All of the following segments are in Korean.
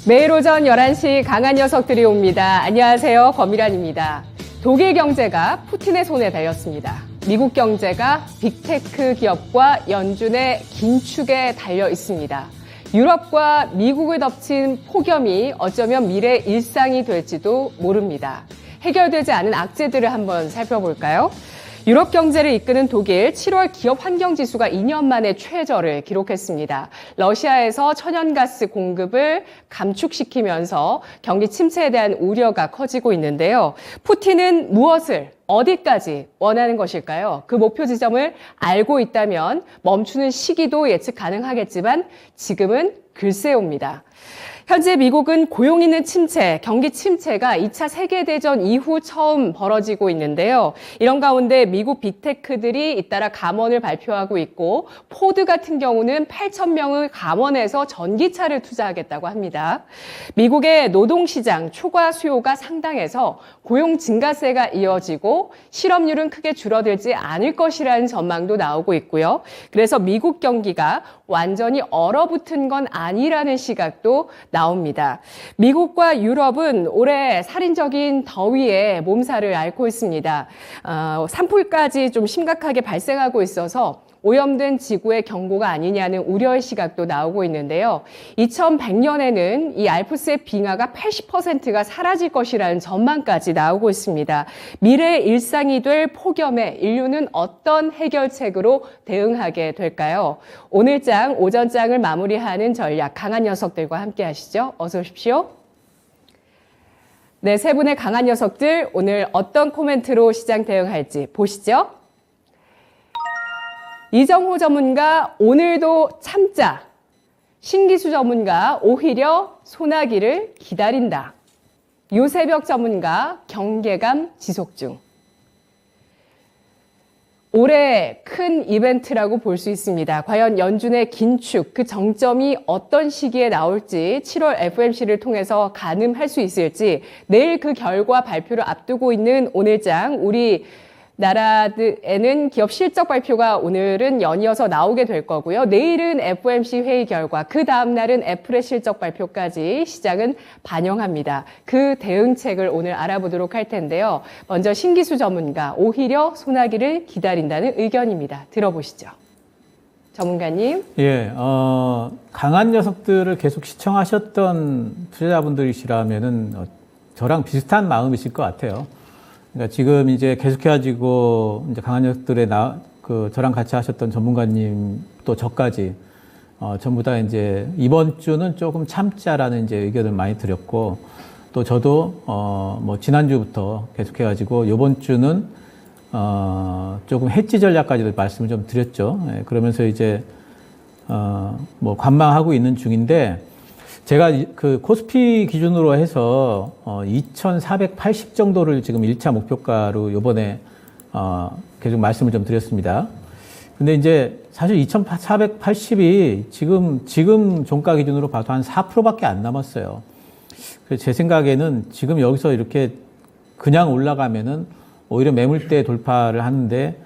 매일 오전 11시 강한 녀석들이 옵니다. 안녕하세요. 권미란입니다. 독일 경제가 푸틴의 손에 달렸습니다. 미국 경제가 빅테크 기업과 연준의 긴축에 달려 있습니다. 유럽과 미국을 덮친 폭염이 어쩌면 미래 일상이 될지도 모릅니다. 해결되지 않은 악재들을 한번 살펴볼까요? 유럽 경제를 이끄는 독일 7월 기업 환경 지수가 2년 만에 최저를 기록했습니다. 러시아에서 천연가스 공급을 감축시키면서 경기 침체에 대한 우려가 커지고 있는데요. 푸틴은 무엇을 어디까지 원하는 것일까요? 그 목표 지점을 알고 있다면 멈추는 시기도 예측 가능하겠지만 지금은 글쎄옵니다. 현재 미국은 고용 있는 침체, 경기 침체가 2차 세계대전 이후 처음 벌어지고 있는데요. 이런 가운데 미국 빅테크들이 잇따라 감원을 발표하고 있고 포드 같은 경우는 8,000명을 감원해서 전기차를 투자하겠다고 합니다. 미국의 노동시장 초과 수요가 상당해서 고용 증가세가 이어지고 실업률은 크게 줄어들지 않을 것이라는 전망도 나오고 있고요. 그래서 미국 경기가 완전히 얼어붙은 건 아니라는 시각도 나옵니다. 미국과 유럽은 올해 살인적인 더위에 몸살을 앓고 있습니다. 산불까지 좀 심각하게 발생하고 있어서 오염된 지구의 경고가 아니냐는 우려의 시각도 나오고 있는데요. 2100년에는 이 알프스의 빙하가 80%가 사라질 것이라는 전망까지 나오고 있습니다. 미래의 일상이 될 폭염에 인류는 어떤 해결책으로 대응하게 될까요? 오늘장, 오전장을 마무리하는 전략 강한 녀석들과 함께 하시죠. 어서 오십시오. 네, 세 분의 강한 녀석들 오늘 어떤 코멘트로 시장 대응할지 보시죠. 이정호 전문가 오늘도 참자. 신기수 전문가 오히려 소나기를 기다린다. 유세벽 전문가 경계감 지속 중. 올해 큰 이벤트라고 볼 수 있습니다. 과연 연준의 긴축, 그 정점이 어떤 시기에 나올지 7월 FOMC를 통해서 가늠할 수 있을지 내일 그 결과 발표를 앞두고 있는 오늘장 우리 나라에는 기업 실적 발표가 오늘은 연이어서 나오게 될 거고요. 내일은 FOMC 회의 결과, 그 다음 날은 애플의 실적 발표까지 시장은 반영합니다. 그 대응책을 오늘 알아보도록 할 텐데요. 먼저 신기수 전문가, 오히려 소나기를 기다린다는 의견입니다. 들어보시죠. 전문가님. 예, 강한 녀석들을 계속 시청하셨던 투자자분들이시라면은 저랑 비슷한 마음이실 것 같아요. 그러니까 지금 이제 계속해가지고 이제 강한 녀석들의 저랑 같이 하셨던 전문가님 또 저까지 전부 다 이제 이번 주는 조금 참자라는 이제 의견을 많이 드렸고 또 저도 뭐 지난주부터 계속해가지고 이번 주는 조금 해지 전략까지도 말씀을 좀 드렸죠. 예, 그러면서 이제 뭐 관망하고 있는 중인데. 제가 그 코스피 기준으로 해서 2,480 정도를 지금 1차 목표가로 요번에 계속 말씀을 좀 드렸습니다. 근데 이제 사실 2,480이 지금 종가 기준으로 봐도 한 4%밖에 안 남았어요. 그래서 제 생각에는 지금 여기서 이렇게 그냥 올라가면은 오히려 매물대 돌파를 하는데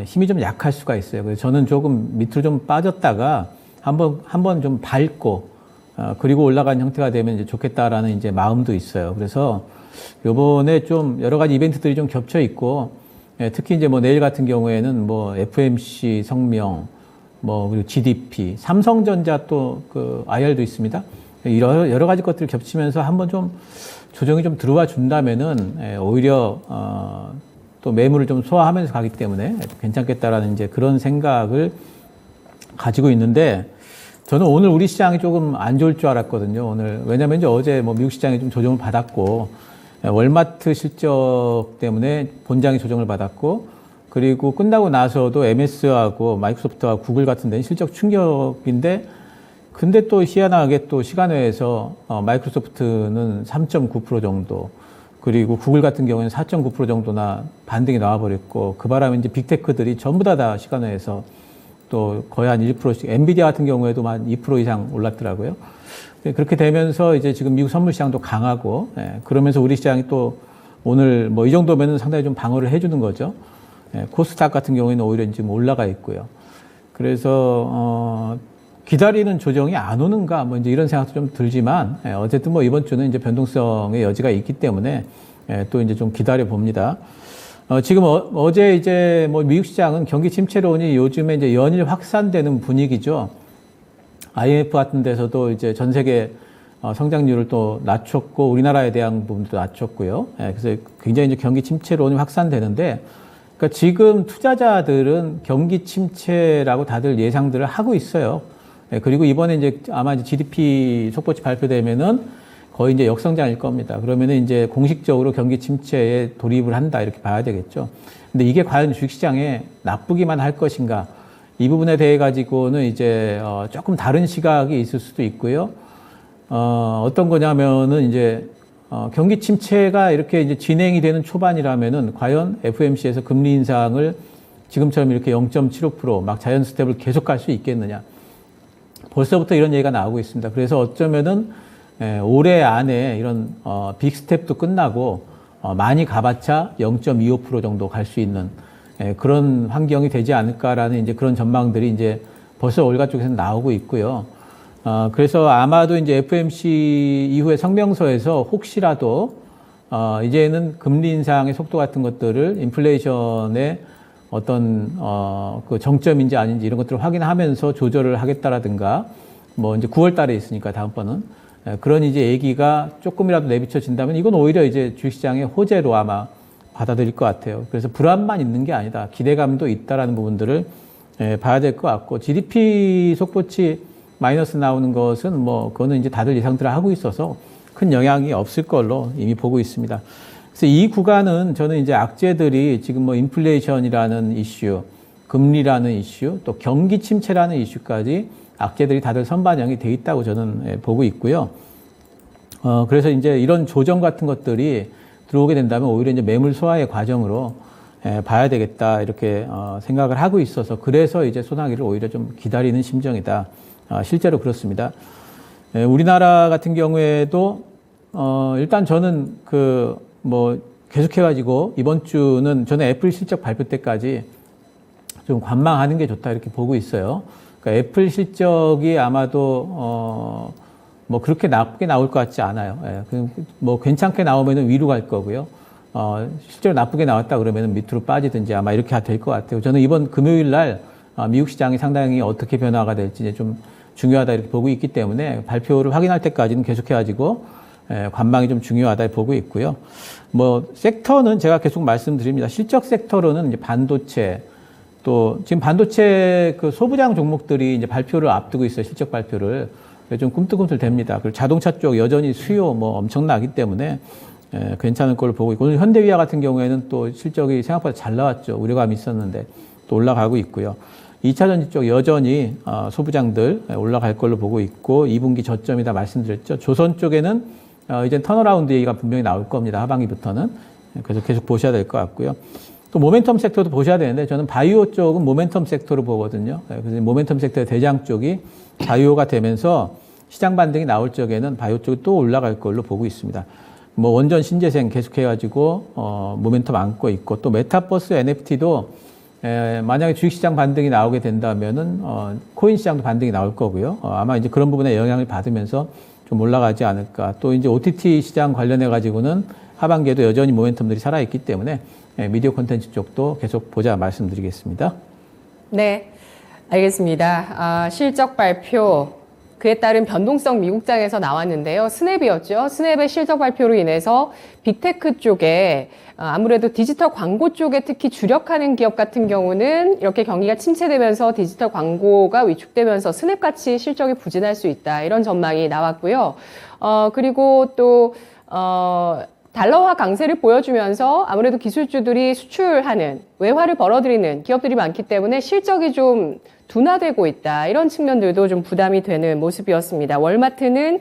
힘이 좀 약할 수가 있어요. 그래서 저는 조금 밑으로 좀 빠졌다가 한번 좀 밟고 그리고 올라간 형태가 되면 이제 좋겠다라는 이제 마음도 있어요. 그래서 요번에 좀 여러 가지 이벤트들이 좀 겹쳐 있고, 특히 이제 뭐 내일 같은 경우에는 뭐 FOMC 성명, 뭐 그리고 GDP, 삼성전자 또 그 IR도 있습니다. 여러 가지 것들이 겹치면서 한번 좀 조정이 좀 들어와 준다면은 오히려 또 매물을 좀 소화하면서 가기 때문에 괜찮겠다라는 이제 그런 생각을 가지고 있는데, 저는 오늘 우리 시장이 조금 안 좋을 줄 알았거든요. 오늘 왜냐하면 이제 어제 뭐 미국 시장이 좀 조정을 받았고 월마트 실적 때문에 본장이 조정을 받았고 그리고 끝나고 나서도 MS하고 마이크로소프트와 구글 같은 데는 실적 충격인데 근데 또 희한하게 또 시간외에서 마이크로소프트는 3.9% 정도 그리고 구글 같은 경우에는 4.9% 정도나 반등이 나와버렸고 그 바람에 이제 빅테크들이 전부 다 시간외에서 또 거의 한 1%씩, 엔비디아 같은 경우에도 한 2% 이상 올랐더라고요. 그렇게 되면서 이제 지금 미국 선물 시장도 강하고, 그러면서 우리 시장이 또 오늘 뭐 이 정도면은 상당히 좀 방어를 해주는 거죠. 코스닥 같은 경우에는 오히려 지금 올라가 있고요. 그래서, 기다리는 조정이 안 오는가 뭐 이제 이런 생각도 좀 들지만 어쨌든 뭐 이번 주는 이제 변동성의 여지가 있기 때문에 또 이제 좀 기다려 봅니다. 지금 어제 이제 뭐 미국 시장은 경기 침체론이 요즘에 이제 연일 확산되는 분위기죠. IMF 같은 데서도 이제 전 세계 성장률을 또 낮췄고 우리나라에 대한 부분도 낮췄고요. 그래서 굉장히 이제 경기 침체론이 확산되는데, 그러니까 지금 투자자들은 경기 침체라고 다들 예상들을 하고 있어요. 그리고 이번에 이제 아마 이제 GDP 속보치 발표되면은 거의 이제 역성장일 겁니다. 그러면은 이제 공식적으로 경기 침체에 돌입을 한다 이렇게 봐야 되겠죠. 근데 이게 과연 주식시장에 나쁘기만 할 것인가? 이 부분에 대해 가지고는 이제 조금 다른 시각이 있을 수도 있고요. 어떤 거냐면은 이제 경기 침체가 이렇게 이제 진행이 되는 초반이라면은 과연 FOMC에서 금리 인상을 지금처럼 이렇게 0.75% 막 자연 스텝을 계속 갈 수 있겠느냐? 벌써부터 이런 얘기가 나오고 있습니다. 그래서 어쩌면은 올해 안에 이런 빅 스텝도 끝나고 많이 가봤자 0.25% 정도 갈 수 있는 그런 환경이 되지 않을까라는 이제 그런 전망들이 이제 벌써 월가 쪽에서 나오고 있고요. 그래서 아마도 이제 FOMC 이후에 성명서에서 혹시라도 이제는 금리 인상의 속도 같은 것들을 인플레이션의 어떤 그 정점인지 아닌지 이런 것들을 확인하면서 조절을 하겠다라든가 뭐 이제 9월 달에 있으니까 다음번은 그런 이제 얘기가 조금이라도 내비쳐진다면 이건 오히려 이제 주식시장의 호재로 아마 받아들일 것 같아요. 그래서 불안만 있는 게 아니다. 기대감도 있다라는 부분들을 봐야 될 것 같고, GDP 속보치 마이너스 나오는 것은 뭐 그거는 이제 다들 예상들을 하고 있어서 큰 영향이 없을 걸로 이미 보고 있습니다. 그래서 이 구간은 저는 이제 악재들이 지금 뭐 인플레이션이라는 이슈, 금리라는 이슈, 또 경기 침체라는 이슈까지 악재들이 다들 선반영이 돼 있다고 저는 보고 있고요. 그래서 이제 이런 조정 같은 것들이 들어오게 된다면 오히려 이제 매물 소화의 과정으로 봐야 되겠다 이렇게 생각을 하고 있어서 그래서 이제 소나기를 오히려 좀 기다리는 심정이다. 실제로 그렇습니다. 우리나라 같은 경우에도 일단 저는 뭐 계속해가지고 이번 주는 저는 애플 실적 발표 때까지 좀 관망하는 게 좋다 이렇게 보고 있어요. 그러니까 애플 실적이 아마도 뭐 그렇게 나쁘게 나올 것 같지 않아요. 뭐 괜찮게 나오면은 위로 갈 거고요. 실제로 나쁘게 나왔다 그러면은 밑으로 빠지든지 아마 이렇게 될 것 같아요. 저는 이번 금요일 날 미국 시장이 상당히 어떻게 변화가 될지 이제 좀 중요하다 이렇게 보고 있기 때문에 발표를 확인할 때까지는 계속해가지고 관망이 좀 중요하다 보고 있고요. 뭐 섹터는 제가 계속 말씀드립니다. 실적 섹터로는 이제 반도체 또 지금 반도체 그 소부장 종목들이 이제 발표를 앞두고 있어요. 실적 발표를. 좀 꿈틀꿈틀 됩니다. 그리고 자동차 쪽 여전히 수요 뭐 엄청나기 때문에 괜찮은 걸로 보고 있고, 오늘 현대위아 같은 경우에는 또 실적이 생각보다 잘 나왔죠. 우려감이 있었는데 또 올라가고 있고요. 2차전지 쪽 여전히 소부장들 올라갈 걸로 보고 있고 2분기 저점이다 말씀드렸죠. 조선 쪽에는 이제 턴어라운드 얘기가 분명히 나올 겁니다. 하반기부터는. 그래서 계속 보셔야 될 것 같고요. 또 모멘텀 섹터도 보셔야 되는데 저는 바이오 쪽은 모멘텀 섹터로 보거든요. 그래서 모멘텀 섹터의 대장 쪽이 바이오가 되면서 시장 반등이 나올 적에는 바이오 쪽이 또 올라갈 걸로 보고 있습니다. 뭐 원전 신재생 계속해가지고 모멘텀 안고 있고 또 메타버스 NFT도 만약에 주식시장 반등이 나오게 된다면은 코인 시장도 반등이 나올 거고요. 아마 이제 그런 부분에 영향을 받으면서 좀 올라가지 않을까. 또 이제 OTT 시장 관련해 가지고는 하반기에도 여전히 모멘텀들이 살아있기 때문에 미디어 콘텐츠 쪽도 계속 보자 말씀드리겠습니다. 네, 알겠습니다. 실적 발표, 그에 따른 변동성 미국장에서 나왔는데요. 스냅이었죠. 스냅의 실적 발표로 인해서 빅테크 쪽에 아무래도 디지털 광고 쪽에 특히 주력하는 기업 같은 경우는 이렇게 경기가 침체되면서 디지털 광고가 위축되면서 스냅같이 실적이 부진할 수 있다. 이런 전망이 나왔고요. 그리고 또 달러화 강세를 보여주면서 아무래도 기술주들이 수출하는 외화를 벌어들이는 기업들이 많기 때문에 실적이 좀 둔화되고 있다. 이런 측면들도 좀 부담이 되는 모습이었습니다. 월마트는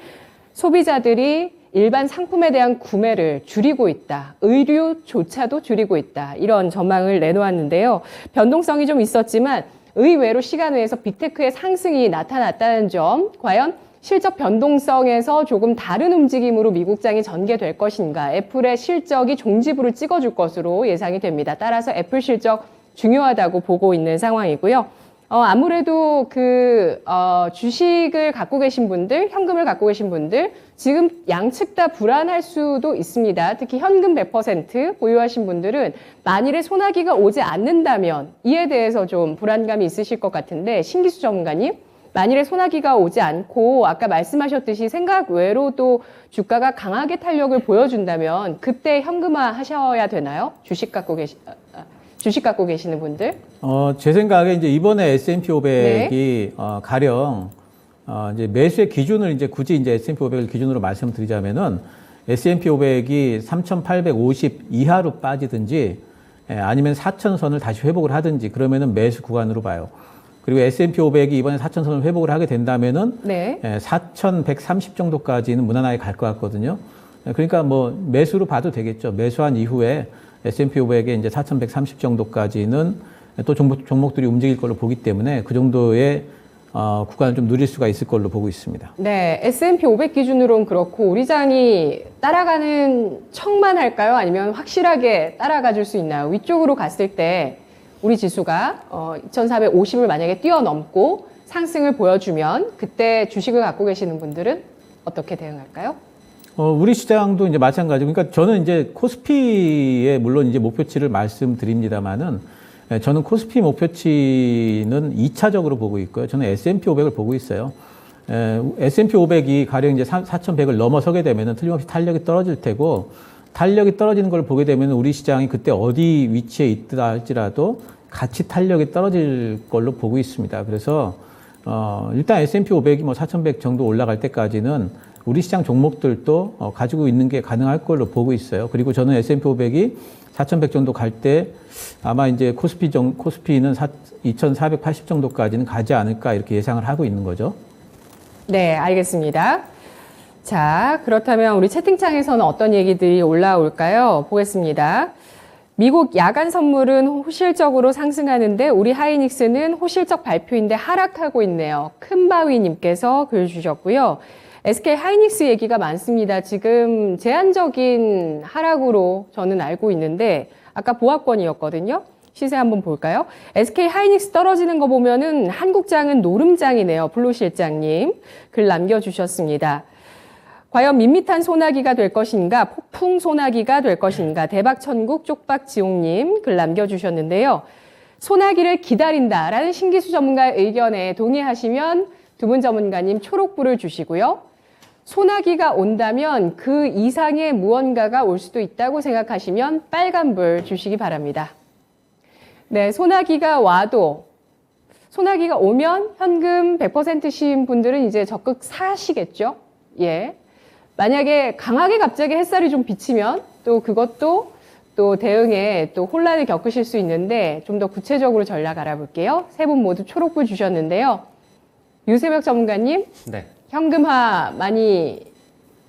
소비자들이 일반 상품에 대한 구매를 줄이고 있다. 의류조차도 줄이고 있다. 이런 전망을 내놓았는데요. 변동성이 좀 있었지만 의외로 시간외에서 빅테크의 상승이 나타났다는 점, 과연 실적 변동성에서 조금 다른 움직임으로 미국장이 전개될 것인가, 애플의 실적이 종지부를 찍어줄 것으로 예상이 됩니다. 따라서 애플 실적 중요하다고 보고 있는 상황이고요. 아무래도 주식을 갖고 계신 분들, 현금을 갖고 계신 분들, 지금 양측 다 불안할 수도 있습니다. 특히 현금 100% 보유하신 분들은 만일에 소나기가 오지 않는다면 이에 대해서 좀 불안감이 있으실 것 같은데, 신기수 전문가님, 만일에 소나기가 오지 않고 아까 말씀하셨듯이 생각 외로 또 주가가 강하게 탄력을 보여준다면 그때 현금화 하셔야 되나요? 주식 갖고 계시는 분들? 제 생각에 이제 이번에 S&P 500이 가령 이제 매수의 기준을 이제 굳이 이제 S&P 500을 기준으로 말씀드리자면은 S&P 500이 3,850 이하로 빠지든지 아니면 4,000선을 다시 회복을 하든지 그러면은 매수 구간으로 봐요. 그리고 S&P 500이 이번에 4,000선을 회복을 하게 된다면은 4,130 정도까지는 무난하게 갈 것 같거든요. 그러니까 뭐 매수로 봐도 되겠죠. 매수한 이후에 S&P 500의 이제 4,130 정도까지는 또 종목들이 움직일 걸로 보기 때문에 그 정도의 구간을 좀 누릴 수가 있을 걸로 보고 있습니다. 네, S&P 500 기준으로는 그렇고 우리 장이 따라가는 척만 할까요? 아니면 확실하게 따라가 줄 수 있나요? 위쪽으로 갔을 때 우리 지수가 2,450을 만약에 뛰어넘고 상승을 보여주면 그때 주식을 갖고 계시는 분들은 어떻게 대응할까요? 우리 시장도 이제 마찬가지고, 그러니까 저는 이제 코스피의 물론 이제 목표치를 말씀드립니다만은 저는 코스피 목표치는 2차적으로 보고 있고요. 저는 S&P 500을 보고 있어요. S&P 500이 가령 이제 4,100을 넘어서게 되면은 틀림없이 탄력이 떨어질 테고, 탄력이 떨어지는 걸 보게 되면 우리 시장이 그때 어디 위치에 있다 할지라도 같이 탄력이 떨어질 걸로 보고 있습니다. 그래서 일단 S&P 500이 뭐 4,100 정도 올라갈 때까지는 우리 시장 종목들도 가지고 있는 게 가능할 걸로 보고 있어요. 그리고 저는 S&P 500이 4,100 정도 갈 때 아마 이제 코스피는 2,480 정도까지는 가지 않을까 이렇게 예상을 하고 있는 거죠. 네, 알겠습니다. 자, 그렇다면 우리 채팅창에서는 어떤 얘기들이 올라올까요? 보겠습니다. 미국 야간 선물은 호실적으로 상승하는데 우리 하이닉스는 호실적 발표인데 하락하고 있네요. 큰바위님께서 글 주셨고요. SK 하이닉스 얘기가 많습니다. 지금 제한적인 하락으로 저는 알고 있는데 아까 보합권이었거든요. 시세 한번 볼까요? SK 하이닉스 떨어지는 거 보면은 한국장은 노름장이네요. 블루 실장님 글 남겨주셨습니다. 과연 밋밋한 소나기가 될 것인가, 폭풍 소나기가 될 것인가, 대박천국 쪽박지옥님 글 남겨주셨는데요. 소나기를 기다린다라는 신기수 전문가의 의견에 동의하시면 두 분 전문가님 초록불을 주시고요. 소나기가 온다면 그 이상의 무언가가 올 수도 있다고 생각하시면 빨간불 주시기 바랍니다. 네, 소나기가 오면 현금 100%신 분들은 이제 적극 사시겠죠? 예. 만약에 강하게 갑자기 햇살이 좀 비치면 또 그것도 또 대응에 또 혼란을 겪으실 수 있는데 좀 더 구체적으로 전략 알아볼게요. 세 분 모두 초록불 주셨는데요. 유세벽 전문가님, 네. 현금화 많이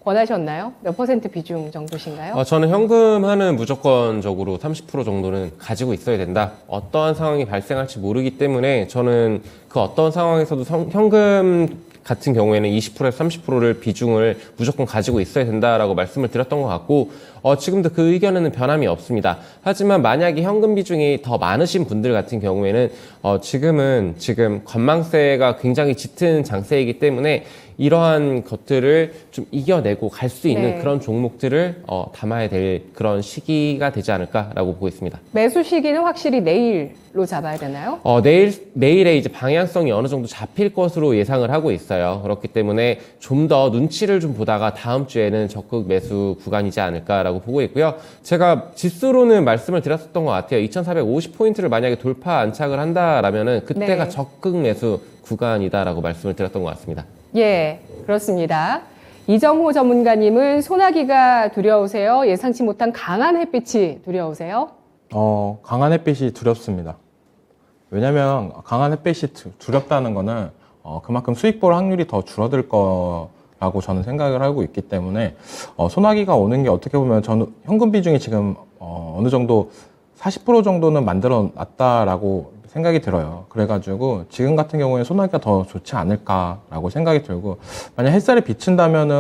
권하셨나요? 몇 % 비중 정도신가요? 저는 현금화는 무조건적으로 30% 정도는 가지고 있어야 된다. 어떠한 상황이 발생할지 모르기 때문에 저는 그 어떤 상황에서도 현금 같은 경우에는 20%에서 30%를 비중을 무조건 가지고 있어야 된다라고 말씀을 드렸던 것 같고 지금도 그 의견에는 변함이 없습니다. 하지만 만약에 현금 비중이 더 많으신 분들 같은 경우에는 지금 관망세가 굉장히 짙은 장세이기 때문에 이러한 것들을 좀 이겨내고 갈 수 있는 그런 종목들을 담아야 될 그런 시기가 되지 않을까라고 보고 있습니다. 매수 시기는 확실히 내일로 잡아야 되나요? 내일에 이제 방향성이 어느 정도 잡힐 것으로 예상을 하고 있어요. 그렇기 때문에 좀 더 눈치를 좀 보다가 다음 주에는 적극 매수 구간이지 않을까라고 보고 있고요. 제가 지수로는 말씀을 드렸었던 것 같아요. 2,450포인트를 만약에 돌파 안착을 한다라면은 그때가 적극 매수 구간이다라고 말씀을 드렸던 것 같습니다. 예, 그렇습니다. 이정호 전문가님은 소나기가 두려우세요? 예상치 못한 강한 햇빛이 두려우세요? 강한 햇빛이 두렵습니다. 왜냐면 강한 햇빛이 두렵다는 거는 그만큼 수익 볼 확률이 더 줄어들 거라고 저는 생각을 하고 있기 때문에 소나기가 오는 게 어떻게 보면 저는 현금 비중이 지금 어느 정도 40% 정도는 만들어 놨다라고 생각이 들어요. 그래가지고 지금 같은 경우에 소나기가 더 좋지 않을까라고 생각이 들고, 만약 햇살이 비친다면은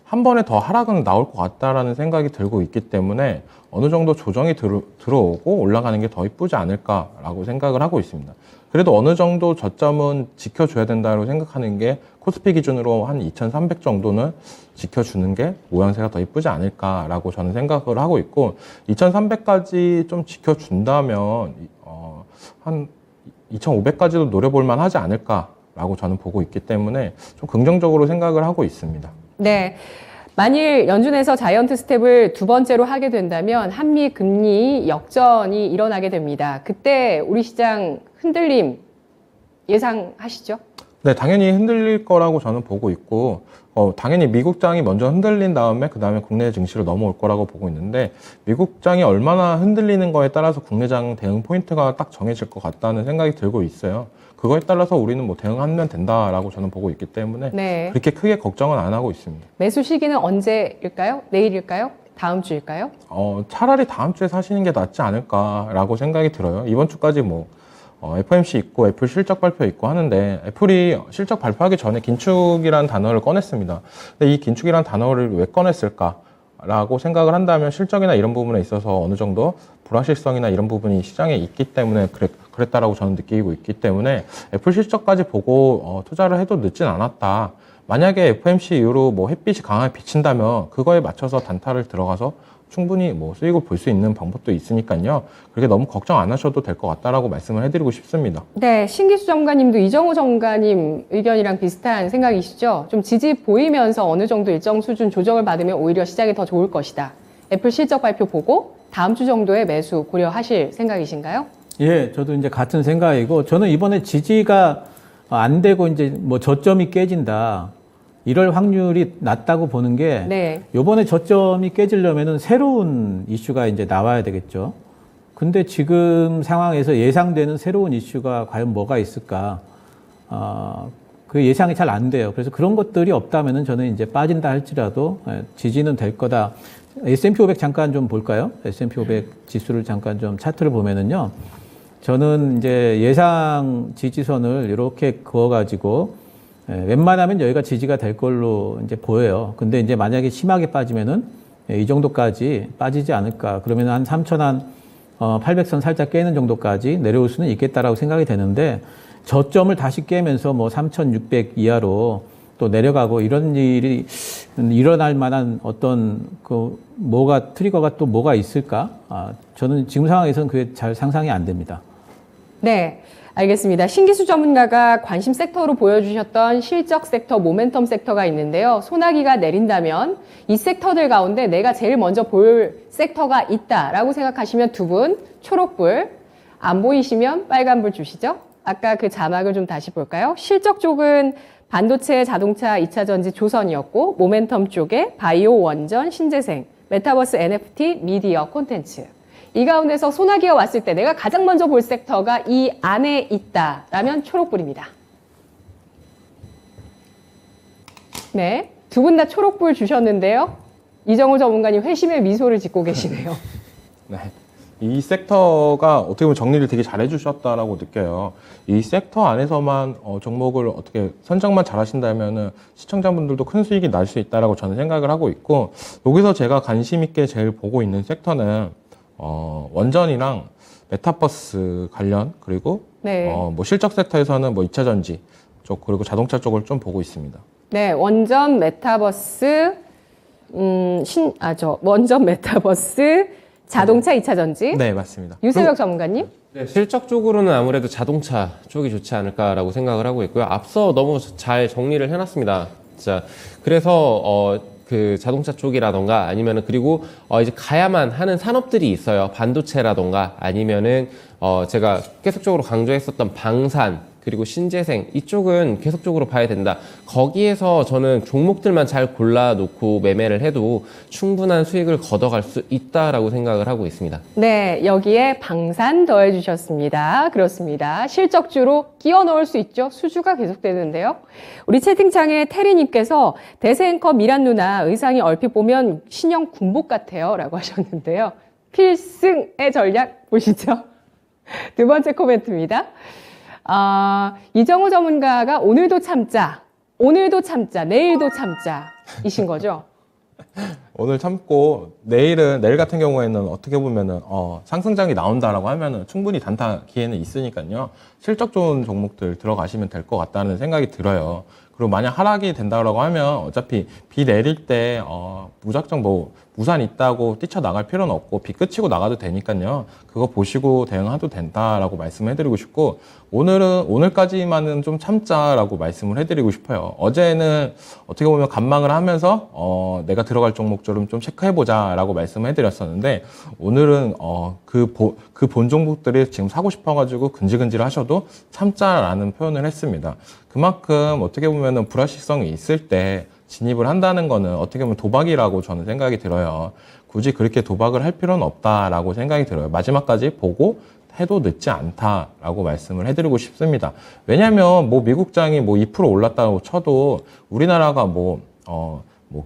한 번에 더 하락은 나올 것 같다라는 생각이 들고 있기 때문에 어느 정도 조정이 들어오고 올라가는 게 더 이쁘지 않을까라고 생각을 하고 있습니다. 그래도 어느 정도 저점은 지켜줘야 된다고 생각하는 게 코스피 기준으로 한 2,300 정도는 지켜주는 게 모양새가 더 이쁘지 않을까라고 저는 생각을 하고 있고 2,300까지 좀 지켜준다면 한 2,500까지도 노려볼 만하지 않을까라고 저는 보고 있기 때문에 좀 긍정적으로 생각을 하고 있습니다. 네. 만일 연준에서 자이언트 스텝을 두 번째로 하게 된다면 한미 금리 역전이 일어나게 됩니다. 그때 우리 시장 흔들림 예상하시죠? 네, 당연히 흔들릴 거라고 저는 보고 있고, 당연히 미국장이 먼저 흔들린 다음에 그 다음에 국내 증시로 넘어올 거라고 보고 있는데, 미국장이 얼마나 흔들리는 거에 따라서 국내장 대응 포인트가 딱 정해질 것 같다는 생각이 들고 있어요. 그거에 따라서 우리는 뭐 대응하면 된다라고 저는 보고 있기 때문에 네. 그렇게 크게 걱정은 안 하고 있습니다. 매수 시기는 언제일까요? 내일일까요? 다음 주일까요? 차라리 다음 주에 사시는 게 낫지 않을까라고 생각이 들어요. 이번 주까지 뭐 FOMC 있고 애플 실적 발표 있고 하는데 애플이 실적 발표하기 전에 긴축이라는 단어를 꺼냈습니다. 근데 이 긴축이라는 단어를 왜 꺼냈을까? 라고 생각을 한다면 실적이나 이런 부분에 있어서 어느 정도 불확실성이나 이런 부분이 시장에 있기 때문에 그랬다라고 저는 느끼고 있기 때문에 애플 실적까지 보고 투자를 해도 늦진 않았다. 만약에 FOMC 이후로 뭐 햇빛이 강하게 비친다면 그거에 맞춰서 단타를 들어가서 충분히 뭐 수익을 볼 수 있는 방법도 있으니까요. 그렇게 너무 걱정 안 하셔도 될 것 같다라고 말씀을 해드리고 싶습니다. 네, 신기수 정가님도 이정우 정가님 의견이랑 비슷한 생각이시죠? 좀 지지 보이면서 어느 정도 일정 수준 조정을 받으면 오히려 시장이 더 좋을 것이다. 애플 실적 발표 보고 다음 주 정도에 매수 고려하실 생각이신가요? 예, 저도 이제 같은 생각이고, 저는 이번에 지지가 안 되고 이제 뭐 저점이 깨진다. 이럴 확률이 낮다고 보는 게, 네. 요번에 저점이 깨지려면은 새로운 이슈가 이제 나와야 되겠죠. 근데 지금 상황에서 예상되는 새로운 이슈가 과연 뭐가 있을까? 그 예상이 잘 안 돼요. 그래서 그런 것들이 없다면은 저는 이제 빠진다 할지라도 지지는 될 거다. S&P 500 잠깐 좀 볼까요? S&P 500 지수를 잠깐 좀 차트를 보면은요. 저는 이제 예상 지지선을 이렇게 그어가지고 웬만하면 여기가 지지가 될 걸로 이제 보여요. 근데 이제 만약에 심하게 빠지면은 이 정도까지 빠지지 않을까. 그러면 한 3,800선 살짝 깨는 정도까지 내려올 수는 있겠다라고 생각이 되는데 저점을 다시 깨면서 뭐 3,600 이하로 또 내려가고 이런 일이 일어날 만한 어떤 트리거가 또 뭐가 있을까? 저는 지금 상황에서는 그게 잘 상상이 안 됩니다. 네, 알겠습니다. 신기수 전문가가 관심 섹터로 보여주셨던 실적 섹터, 모멘텀 섹터가 있는데요. 소나기가 내린다면 이 섹터들 가운데 내가 제일 먼저 볼 섹터가 있다라고 생각하시면 두 분 초록불, 안 보이시면 빨간불 주시죠. 아까 그 자막을 좀 다시 볼까요? 실적 쪽은 반도체, 자동차, 2차전지, 조선이었고 모멘텀 쪽에 바이오, 원전, 신재생, 메타버스, NFT, 미디어, 콘텐츠. 이 가운데서 소나기가 왔을 때 내가 가장 먼저 볼 섹터가 이 안에 있다라면 초록불입니다. 네, 두 분 다 초록불 주셨는데요. 이정우 전문가님 회심의 미소를 짓고 계시네요. 네. 이 섹터가 어떻게 보면 정리를 되게 잘 해주셨다라고 느껴요. 이 섹터 안에서만 종목을 어떻게 선정만 잘 하신다면은 시청자분들도 큰 수익이 날 수 있다라고 저는 생각을 하고 있고, 여기서 제가 관심 있게 제일 보고 있는 섹터는 원전이랑 메타버스 관련, 그리고 네. 뭐 실적 섹터에서는 뭐 2차전지 쪽, 그리고 자동차 쪽을 좀 보고 있습니다. 네, 원전, 메타버스, 원전, 메타버스, 자동차, 2차전지. 네, 맞습니다. 유세혁 전문가님. 네, 실적 쪽으로는 아무래도 자동차 쪽이 좋지 않을까라고 생각을 하고 있고요. 앞서 너무 잘 정리를 해놨습니다. 자, 그래서 그 자동차 쪽이라던가 아니면은 그리고 이제 가야만 하는 산업들이 있어요. 반도체라던가 아니면은 제가 계속적으로 강조했었던 방산 그리고 신재생 이쪽은 계속적으로 봐야 된다. 거기에서 저는 종목들만 잘 골라놓고 매매를 해도 충분한 수익을 걷어갈 수 있다라고 생각을 하고 있습니다. 네, 여기에 방산 더해 주셨습니다. 그렇습니다. 실적주로 끼워 넣을 수 있죠. 수주가 계속되는데요. 우리 채팅창에 테리님께서 대세 앵커 미란 누나 의상이 얼핏 보면 신형 군복 같아요. 라고 하셨는데요. 필승의 전략 보시죠. 두 번째 코멘트입니다. 이정우 전문가가 오늘도 참자, 내일도 참자 이신 거죠? 오늘 참고 내일 같은 경우에는 어떻게 보면은 상승장이 나온다라고 하면은 충분히 단타 기회는 있으니까요. 실적 좋은 종목들 들어가시면 될 것 같다는 생각이 들어요. 그리고 만약 하락이 된다고 하면 어차피 비 내릴 때 무작정 뭐 우산 있다고 뛰쳐나갈 필요는 없고 비 그치고 나가도 되니까요. 그거 보시고 대응해도 된다라고 말씀을 해드리고 싶고, 오늘까지만은 좀 참자라고 말씀을 해드리고 싶어요. 어제는 어떻게 보면 관망을 하면서 내가 들어갈 종목들은 좀 체크해보자라고 말씀을 해드렸었는데, 오늘은 그 본 종목들이 지금 사고 싶어가지고 근질근질 하셔도 참자라는 표현을 했습니다. 그만큼 어떻게 보면은 불확실성이 있을 때 진입을 한다는 거는 어떻게 보면 도박이라고 저는 생각이 들어요. 굳이 그렇게 도박을 할 필요는 없다라고 생각이 들어요. 마지막까지 보고 해도 늦지 않다라고 말씀을 해드리고 싶습니다. 왜냐하면 뭐 미국장이 뭐 2% 올랐다고 쳐도 우리나라가 뭐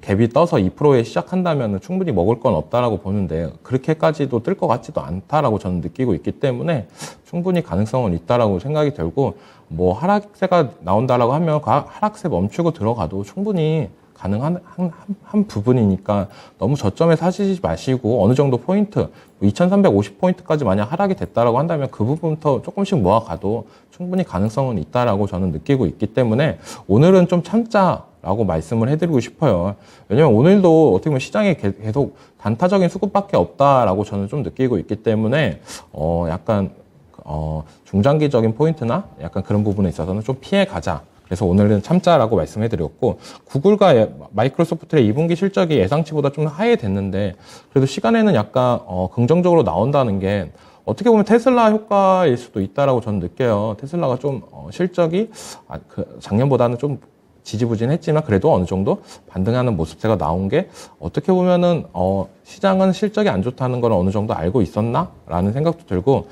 갭이 떠서 2%에 시작한다면 충분히 먹을 건 없다라고 보는데, 그렇게까지도 뜰 것 같지도 않다라고 저는 느끼고 있기 때문에 충분히 가능성은 있다라고 생각이 들고, 뭐 하락세가 나온다라고 하면 하락세 멈추고 들어가도 충분히 가능한 한 부분이니까 너무 저점에 사시지 마시고, 어느 정도 포인트 2350포인트까지 만약 하락이 됐다라고 한다면 그 부분부터 조금씩 모아가도 충분히 가능성은 있다라고 저는 느끼고 있기 때문에 오늘은 좀 참자라고 말씀을 해드리고 싶어요. 왜냐면 오늘도 어떻게 보면 시장에 계속 단타적인 수급밖에 없다라고 저는 좀 느끼고 있기 때문에 약간 중장기적인 포인트나 약간 그런 부분에 있어서는 좀 피해 가자. 그래서 오늘은 참자라고 말씀해드렸고, 구글과 마이크로소프트의 2분기 실적이 예상치보다 좀 하회됐는데 그래도 시간에는 약간 긍정적으로 나온다는 게 어떻게 보면 테슬라 효과일 수도 있다라고 저는 느껴요. 테슬라가 좀 실적이 작년보다는 좀 지지부진했지만 그래도 어느 정도 반등하는 모습세가 나온 게 어떻게 보면은 시장은 실적이 안 좋다는 걸 어느 정도 알고 있었나라는 생각도 들고,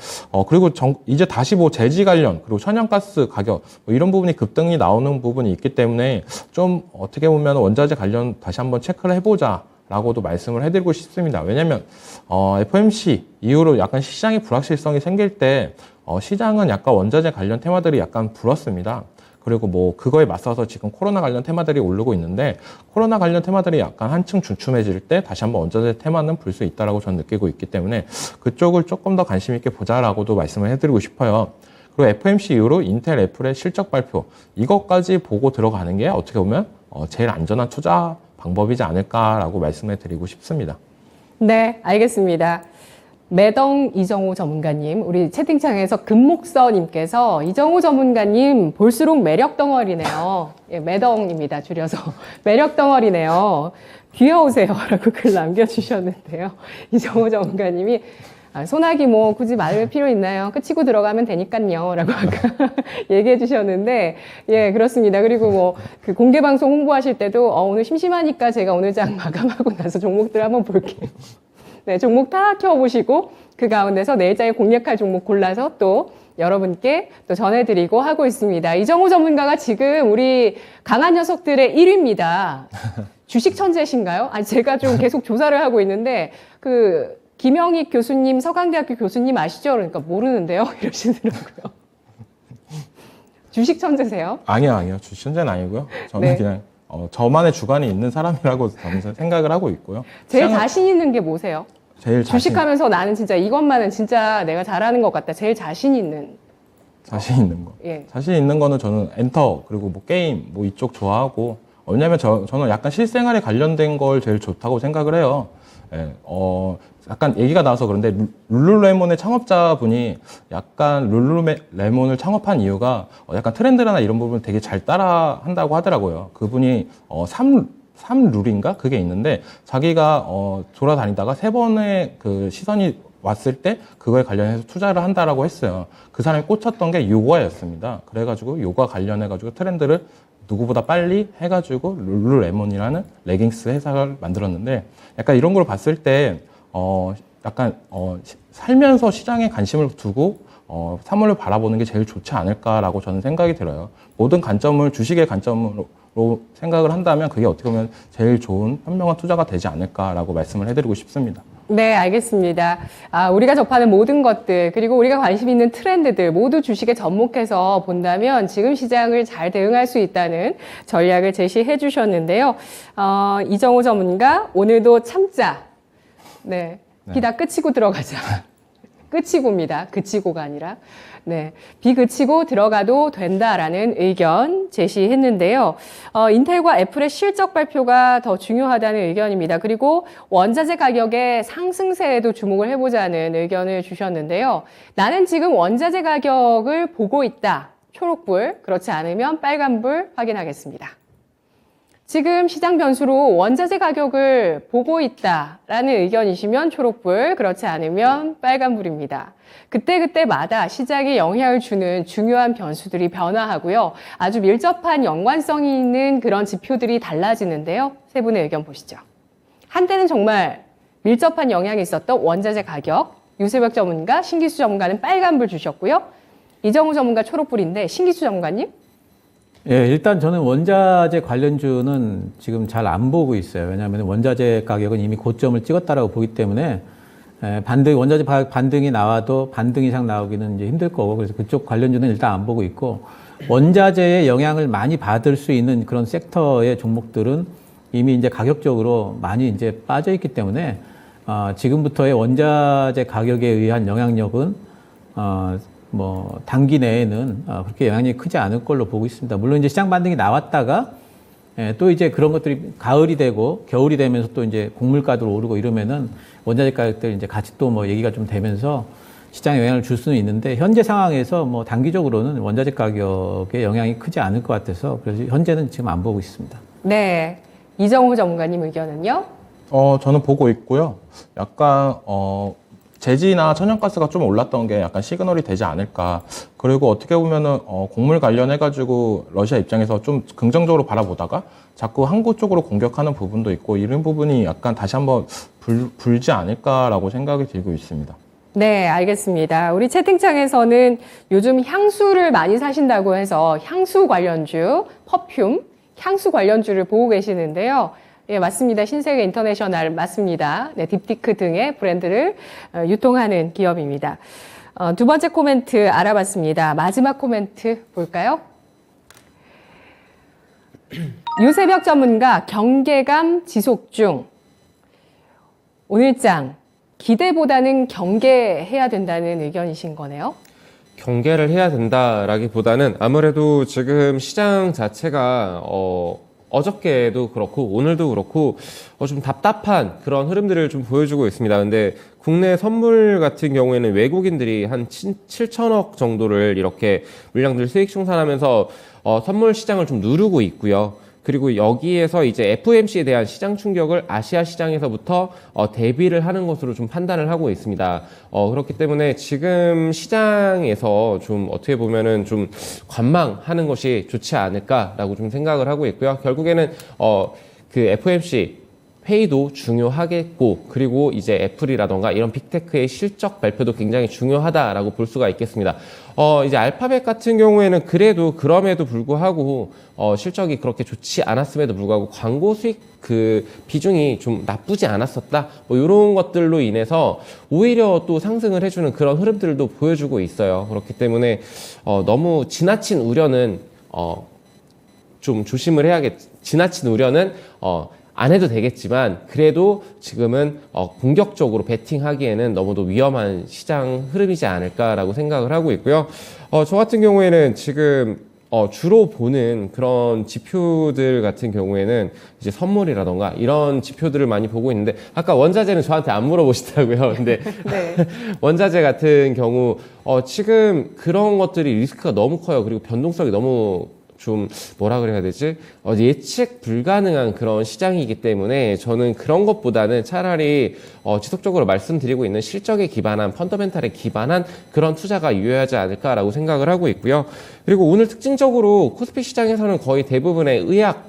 그리고 이제 다시 뭐 재지 관련 그리고 천연가스 가격 뭐 이런 부분이 급등이 나오는 부분이 있기 때문에 좀 어떻게 보면 원자재 관련 다시 한번 체크를 해보자 라고도 말씀을 해드리고 싶습니다. 왜냐면 FOMC 이후로 약간 시장의 불확실성이 생길 때 시장은 약간 원자재 관련 테마들이 약간 불었습니다. 그리고 뭐 그거에 맞서서 지금 코로나 관련 테마들이 오르고 있는데, 코로나 관련 테마들이 약간 한층 주춤해질 때 다시 한번 원자재 테마는 불 수 있다라고 저는 느끼고 있기 때문에 그쪽을 조금 더 관심 있게 보자라고도 말씀을 해드리고 싶어요. 그리고 FOMC 이후로 인텔, 애플의 실적 발표 이것까지 보고 들어가는 게 어떻게 보면 제일 안전한 투자 방법이지 않을까라고 말씀을 드리고 싶습니다. 네, 알겠습니다. 매덩 이정호 전문가님, 우리 채팅창에서 금목서님께서 이정호 전문가님 볼수록 매력 덩어리네요. 예, 매덩입니다. 줄여서 매력 덩어리네요. 귀여우세요라고 글 남겨주셨는데요. 이정호 전문가님이 소나기 뭐 굳이 말할 필요 있나요? 끝이고 들어가면 되니까요. 라고 아까 얘기해 주셨는데, 예, 그렇습니다. 그리고 뭐 그 공개 방송 홍보하실 때도 오늘 심심하니까 제가 오늘 장 마감하고 나서 종목들 한번 볼게요. 네, 종목 다 켜보시고 그 가운데서 내일장에 공략할 종목 골라서 또 여러분께 또 전해드리고 하고 있습니다. 이정호 전문가가 지금 우리 강한 녀석들의 1위입니다. 주식 천재신가요? 아니, 제가 좀 계속 조사를 하고 있는데 그 김영익 교수님, 서강대학교 교수님 아시죠? 그러니까 모르는데요? 이러시더라고요. 주식 천재세요? 아니요. 주식 천재는 아니고요. 저는 네. 그냥 저만의 주관이 있는 사람이라고 저는 생각을 하고 있고요. 제일 자신 있는 게 뭐세요? 제일 주식하면서 나는 진짜 이것만은 진짜 내가 잘하는 것 같다. 제일 자신 있는. 자신 있는 거. 예. 자신 있는 거는 저는 엔터 그리고 뭐 게임 뭐 이쪽 좋아하고, 왜냐면 저는 약간 실생활에 관련된 걸 제일 좋다고 생각을 해요. 예, 약간 얘기가 나와서 그런데 룰루레몬의 창업자분이 약간 룰루레몬을 창업한 이유가 약간 트렌드나 이런 부분을 되게 잘 따라 한다고 하더라고요. 그분이 3룰인가? 그게 있는데 자기가 돌아다니다가 3번의 그 시선이 왔을 때 그거에 관련해서 투자를 한다라고 했어요. 그 사람이 꽂혔던 게 요가였습니다. 그래가지고 요가 관련해가지고 트렌드를 누구보다 빨리 해가지고 룰루레몬이라는 레깅스 회사를 만들었는데, 약간 이런 걸 봤을 때 약간 살면서 시장에 관심을 두고 사물을 바라보는 게 제일 좋지 않을까라고 저는 생각이 들어요. 모든 관점을 주식의 관점으로 생각을 한다면 그게 어떻게 보면 제일 좋은 현명한 투자가 되지 않을까라고 말씀을 해드리고 싶습니다. 네, 알겠습니다. 우리가 접하는 모든 것들, 그리고 우리가 관심 있는 트렌드들 모두 주식에 접목해서 본다면 지금 시장을 잘 대응할 수 있다는 전략을 제시해 주셨는데요. 이정우 전문가, 오늘도 참자. 네. 비 다 그치고 들어가자. 그치고입니다. 그치고가 아니라. 네. 비 그치고 들어가도 된다라는 의견 제시했는데요. 인텔과 애플의 실적 발표가 더 중요하다는 의견입니다. 그리고 원자재 가격의 상승세에도 주목을 해보자는 의견을 주셨는데요. 나는 지금 원자재 가격을 보고 있다. 초록불, 그렇지 않으면 빨간불 확인하겠습니다. 지금 시장 변수로 원자재 가격을 보고 있다라는 의견이시면 초록불, 그렇지 않으면 빨간불입니다. 그때그때마다 시장에 영향을 주는 중요한 변수들이 변화하고요. 아주 밀접한 연관성이 있는 그런 지표들이 달라지는데요. 세 분의 의견 보시죠. 한때는 정말 밀접한 영향이 있었던 원자재 가격, 유세벽 전문가, 신기수 전문가는 빨간불 주셨고요. 이정우 전문가 초록불인데 신기수 전문가님? 예, 일단 저는 원자재 관련주는 지금 잘 안 보고 있어요. 왜냐하면 원자재 가격은 이미 고점을 찍었다라고 보기 때문에 원자재 가격 반등이 나와도 반등 이상 나오기는 이제 힘들 거고, 그래서 그쪽 관련주는 일단 안 보고 있고, 원자재의 영향을 많이 받을 수 있는 그런 섹터의 종목들은 이미 이제 가격적으로 많이 이제 빠져 있기 때문에 지금부터의 원자재 가격에 의한 영향력은 단기 내에는 그렇게 영향력이 크지 않을 걸로 보고 있습니다. 물론 이제 시장 반등이 나왔다가 또 이제 그런 것들이 가을이 되고 겨울이 되면서 또 이제 곡물가도 오르고 이러면은 원자재 가격들 이제 같이 또 얘기가 좀 되면서 시장에 영향을 줄 수는 있는데, 현재 상황에서 단기적으로는 원자재 가격에 영향이 크지 않을 것 같아서 그래서 현재는 지금 안 보고 있습니다. 네. 이정우 전문가님 의견은요? 저는 보고 있고요. 약간, 제지나 천연가스가 좀 올랐던 게 약간 시그널이 되지 않을까. 그리고 어떻게 보면은, 곡물 관련해가지고 러시아 입장에서 좀 긍정적으로 바라보다가 자꾸 항구 쪽으로 공격하는 부분도 있고, 이런 부분이 약간 다시 한번 불지 않을까라고 생각이 들고 있습니다. 네, 알겠습니다. 우리 채팅창에서는 요즘 향수를 많이 사신다고 해서 향수 관련주, 퍼퓸, 향수 관련주를 보고 계시는데요. 예, 맞습니다. 신세계 인터내셔널 맞습니다. 네, 딥티크 등의 브랜드를 유통하는 기업입니다. 두 번째 코멘트 알아봤습니다. 마지막 코멘트 볼까요? 유세벽 전문가, 경계감 지속 중. 오늘장 기대보다는 경계해야 된다는 의견이신 거네요. 경계를 해야 된다라기보다는 아무래도 지금 시장 자체가 어저께도 그렇고 오늘도 그렇고 좀 답답한 그런 흐름들을 좀 보여주고 있습니다. 근데 국내 선물 같은 경우에는 외국인들이 한 7천억 정도를 이렇게 물량들 수익 충산하면서 선물 시장을 좀 누르고 있고요. 그리고 여기에서 이제 FOMC에 대한 시장 충격을 아시아 시장에서부터 대비를 하는 것으로 좀 판단을 하고 있습니다. 그렇기 때문에 지금 시장에서 좀 어떻게 보면은 좀 관망하는 것이 좋지 않을까라고 좀 생각을 하고 있고요. 결국에는 그 FOMC 회의도 중요하겠고, 그리고 이제 애플이라던가 이런 빅테크의 실적 발표도 굉장히 중요하다라고 볼 수가 있겠습니다. 이제 알파벳 같은 경우에는 그래도 그럼에도 불구하고 실적이 그렇게 좋지 않았음에도 불구하고 광고 수익 그 비중이 좀 나쁘지 않았었다. 이런 것들로 인해서 오히려 또 상승을 해주는 그런 흐름들도 보여주고 있어요. 그렇기 때문에 너무 지나친 우려는 좀 조심을 지나친 우려는 안 해도 되겠지만, 그래도 지금은 공격적으로 베팅하기에는 너무도 위험한 시장 흐름이지 않을까라고 생각을 하고 있고요. 저 같은 경우에는 지금 주로 보는 그런 지표들 같은 경우에는 이제 선물이라던가 이런 지표들을 많이 보고 있는데, 아까 원자재는 저한테 안 물어보시더라고요. 근데 네. 원자재 같은 경우 지금 그런 것들이 리스크가 너무 커요. 그리고 변동성이 너무 좀 뭐라 그래야 되지? 예측 불가능한 그런 시장이기 때문에 저는 그런 것보다는 차라리 지속적으로 말씀드리고 있는 실적에 기반한 펀더멘탈에 기반한 그런 투자가 유효하지 않을까라고 생각을 하고 있고요. 그리고 오늘 특징적으로 코스피 시장에서는 거의 대부분의 의학,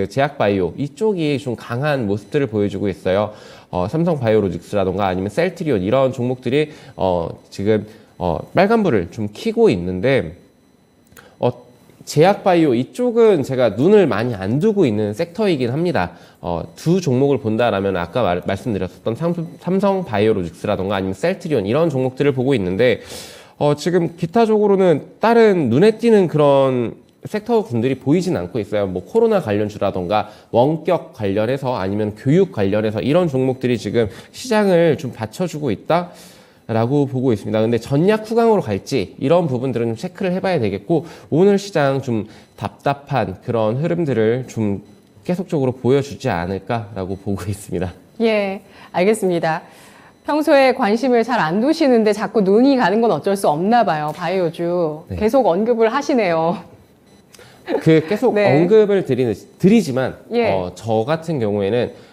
제약바이오 이쪽이 좀 강한 모습들을 보여주고 있어요. 삼성바이오로직스라던가 아니면 셀트리온 이런 종목들이 지금 빨간불을 좀 켜고 있는데 제약바이오 이쪽은 제가 눈을 많이 안 두고 있는 섹터이긴 합니다. 두 종목을 본다라면 아까 말씀드렸었던 삼성바이오로직스라던가 아니면 셀트리온 이런 종목들을 보고 있는데 지금 기타적으로는 다른 눈에 띄는 그런 섹터 분들이 보이진 않고 있어요. 뭐 코로나 관련주라던가 원격 관련해서 아니면 교육 관련해서 이런 종목들이 지금 시장을 좀 받쳐주고 있다. 라고 보고 있습니다. 근데 전략 후강으로 갈지 이런 부분들은 좀 체크를 해봐야 되겠고 오늘 시장 좀 답답한 그런 흐름들을 좀 계속적으로 보여주지 않을까라고 보고 있습니다. 예, 알겠습니다. 평소에 관심을 잘 안 두시는데 자꾸 눈이 가는 건 어쩔 수 없나 봐요. 바이오주. 네. 계속 언급을 하시네요. 계속 네. 언급을 드리지만 예. 저 같은 경우에는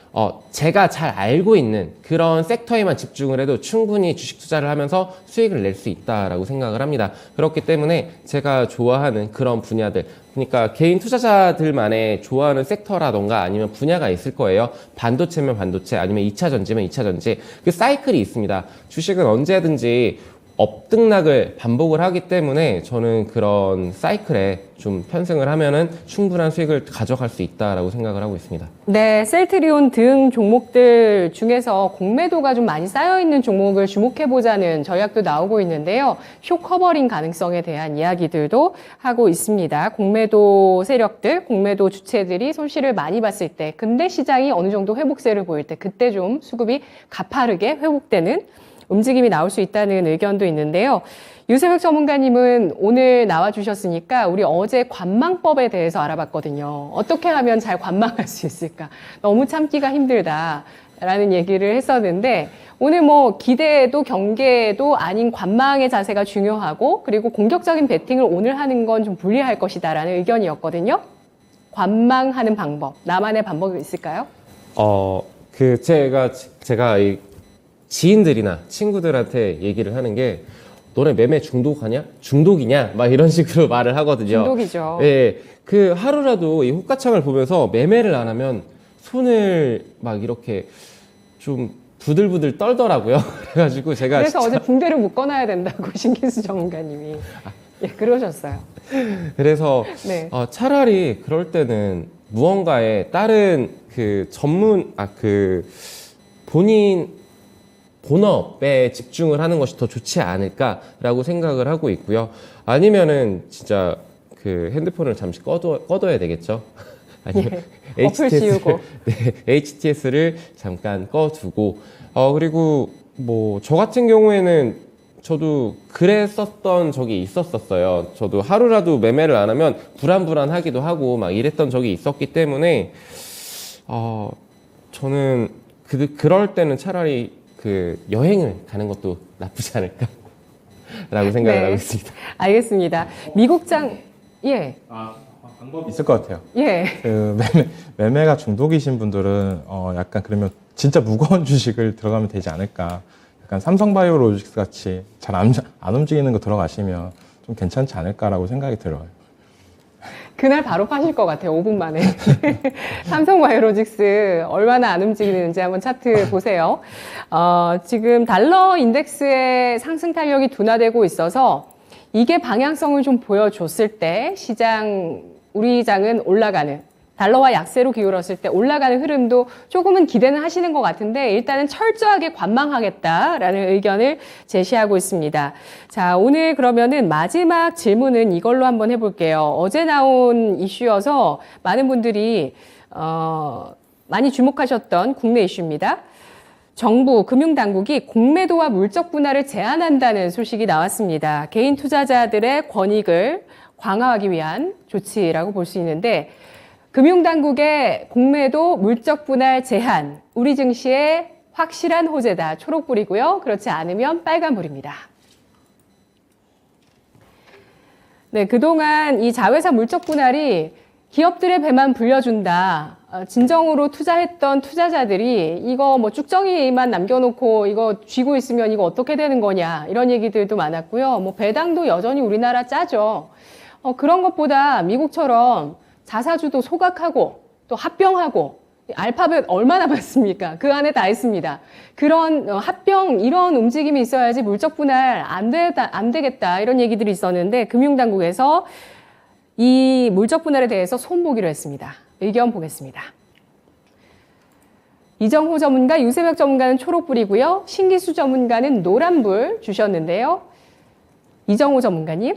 제가 잘 알고 있는 그런 섹터에만 집중을 해도 충분히 주식 투자를 하면서 수익을 낼 수 있다라고 생각을 합니다. 그렇기 때문에 제가 좋아하는 그런 분야들, 그러니까 개인 투자자들만의 좋아하는 섹터라던가 아니면 분야가 있을 거예요. 반도체면 반도체, 아니면 2차 전지면 2차 전지. 그 사이클이 있습니다. 주식은 언제든지 업등락을 반복을 하기 때문에 저는 그런 사이클에 좀 편승을 하면은 충분한 수익을 가져갈 수 있다라고 생각을 하고 있습니다. 네, 셀트리온 등 종목들 중에서 공매도가 좀 많이 쌓여있는 종목을 주목해보자는 전략도 나오고 있는데요. 쇼 커버링 가능성에 대한 이야기들도 하고 있습니다. 공매도 세력들, 공매도 주체들이 손실을 많이 봤을 때, 근데 시장이 어느 정도 회복세를 보일 때, 그때 좀 수급이 가파르게 회복되는 움직임이 나올 수 있다는 의견도 있는데요. 유세혁 전문가님은 오늘 나와주셨으니까 우리 어제 관망법에 대해서 알아봤거든요. 어떻게 하면 잘 관망할 수 있을까? 너무 참기가 힘들다라는 얘기를 했었는데 오늘 뭐 기대도 경계도 아닌 관망의 자세가 중요하고 그리고 공격적인 베팅을 오늘 하는 건 좀 불리할 것이다라는 의견이었거든요. 관망하는 방법, 나만의 방법이 있을까요? 제가 이 지인들이나 친구들한테 얘기를 하는 게 너네 매매 중독이냐? 막 이런 식으로 말을 하거든요. 중독이죠. 예. 그 하루라도 이 호가창을 보면서 매매를 안 하면 손을 막 이렇게 좀 부들부들 떨더라고요. 그래가지고 제가 그래서 진짜 어제 붕대를 묶어놔야 된다고 신기수 전문가님이 예, 그러셨어요. 그래서 네. 차라리 그럴 때는 무언가에 다른 그 본인 본업에 집중을 하는 것이 더 좋지 않을까라고 생각을 하고 있고요. 아니면은 진짜 그 핸드폰을 잠시 꺼둬야 되겠죠. 아니면 예, 어플 지우고. 네, HTS를 잠깐 꺼두고 그리고 뭐 저 같은 경우에는 저도 그랬었던 적이 있었어요. 저도 하루라도 매매를 안 하면 불안하기도 하고 막 이랬던 적이 있었기 때문에 저는 그럴 때는 차라리 그 여행을 가는 것도 나쁘지 않을까라고 생각을 네. 하고 있습니다. 알겠습니다. 미국장, 예, 방법이 있을 것 같아요. 예. 그 매매가 중독이신 분들은 약간 그러면 진짜 무거운 주식을 들어가면 되지 않을까. 약간 삼성바이오로직스 같이 잘 안 움직이는 거 들어가시면 좀 괜찮지 않을까라고 생각이 들어요. 그날 바로 파실 것 같아요. 5분 만에. 삼성바이오로직스 얼마나 안 움직이는지 한번 차트 보세요. 지금 달러 인덱스의 상승 탄력이 둔화되고 있어서 이게 방향성을 좀 보여줬을 때 우리 장은 올라가는, 달러와 약세로 기울었을 때 올라가는 흐름도 조금은 기대는 하시는 것 같은데 일단은 철저하게 관망하겠다라는 의견을 제시하고 있습니다. 자, 오늘 그러면은 마지막 질문은 이걸로 한번 해볼게요. 어제 나온 이슈여서 많은 분들이 많이 주목하셨던 국내 이슈입니다. 정부, 금융당국이 공매도와 물적 분할을 제한한다는 소식이 나왔습니다. 개인 투자자들의 권익을 강화하기 위한 조치라고 볼 수 있는데 금융당국의 공매도 물적 분할 제한, 우리 증시의 확실한 호재다. 초록불이고요. 그렇지 않으면 빨간불입니다. 네, 그동안 이 자회사 물적 분할이 기업들의 배만 불려준다. 진정으로 투자했던 투자자들이 이거 뭐 쭉정이만 남겨놓고 이거 쥐고 있으면 이거 어떻게 되는 거냐. 이런 얘기들도 많았고요. 뭐 배당도 여전히 우리나라 짜죠. 그런 것보다 미국처럼 자사주도 소각하고 또 합병하고 알파벳 얼마나 많습니까? 그 안에 다 있습니다. 그런 합병 이런 움직임이 있어야지 물적 분할 안 되겠다 이런 얘기들이 있었는데 금융당국에서 이 물적 분할에 대해서 손보기로 했습니다. 의견 보겠습니다. 이정호 전문가, 유세혁 전문가는 초록불이고요. 신기수 전문가는 노란불 주셨는데요. 이정호 전문가님.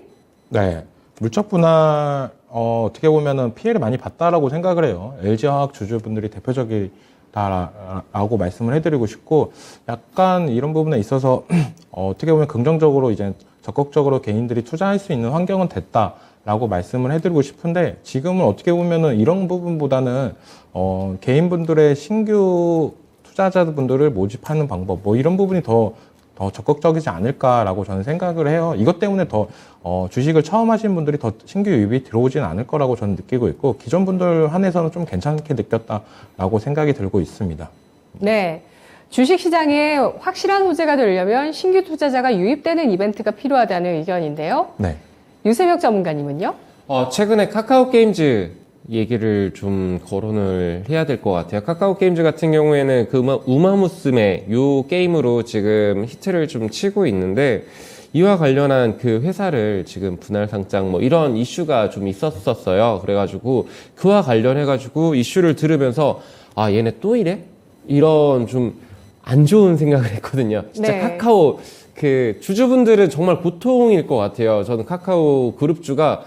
네. 물적 분할, 어떻게 보면은 피해를 많이 봤다라고 생각을 해요. LG화학 주주분들이 대표적이다라고 말씀을 해드리고 싶고, 약간 이런 부분에 있어서, 어떻게 보면 긍정적으로 이제 적극적으로 개인들이 투자할 수 있는 환경은 됐다라고 말씀을 해드리고 싶은데, 지금은 어떻게 보면은 이런 부분보다는, 개인분들의 신규 투자자분들을 모집하는 방법, 뭐 이런 부분이 더 적극적이지 않을까라고 저는 생각을 해요. 이것 때문에 더 주식을 처음 하신 분들이 더 신규 유입이 들어오지는 않을 거라고 저는 느끼고 있고, 기존 분들 한해서는 좀 괜찮게 느꼈다라고 생각이 들고 있습니다. 네. 주식시장에 확실한 호재가 되려면 신규 투자자가 유입되는 이벤트가 필요하다는 의견인데요. 네. 유세혁 전문가님은요? 최근에 카카오 게임즈 얘기를 좀 거론을 해야 될 것 같아요. 카카오 게임즈 같은 경우에는 그 우마무스메 요 게임으로 지금 히트를 좀 치고 있는데, 이와 관련한 그 회사를 지금 분할 상장 뭐 이런 이슈가 좀 있었었어요. 그래가지고 그와 관련해가지고 이슈를 들으면서 아, 얘네 또 이래? 이런 좀 안 좋은 생각을 했거든요. 진짜 네. 카카오 그 주주분들은 정말 고통일 것 같아요. 저는 카카오 그룹주가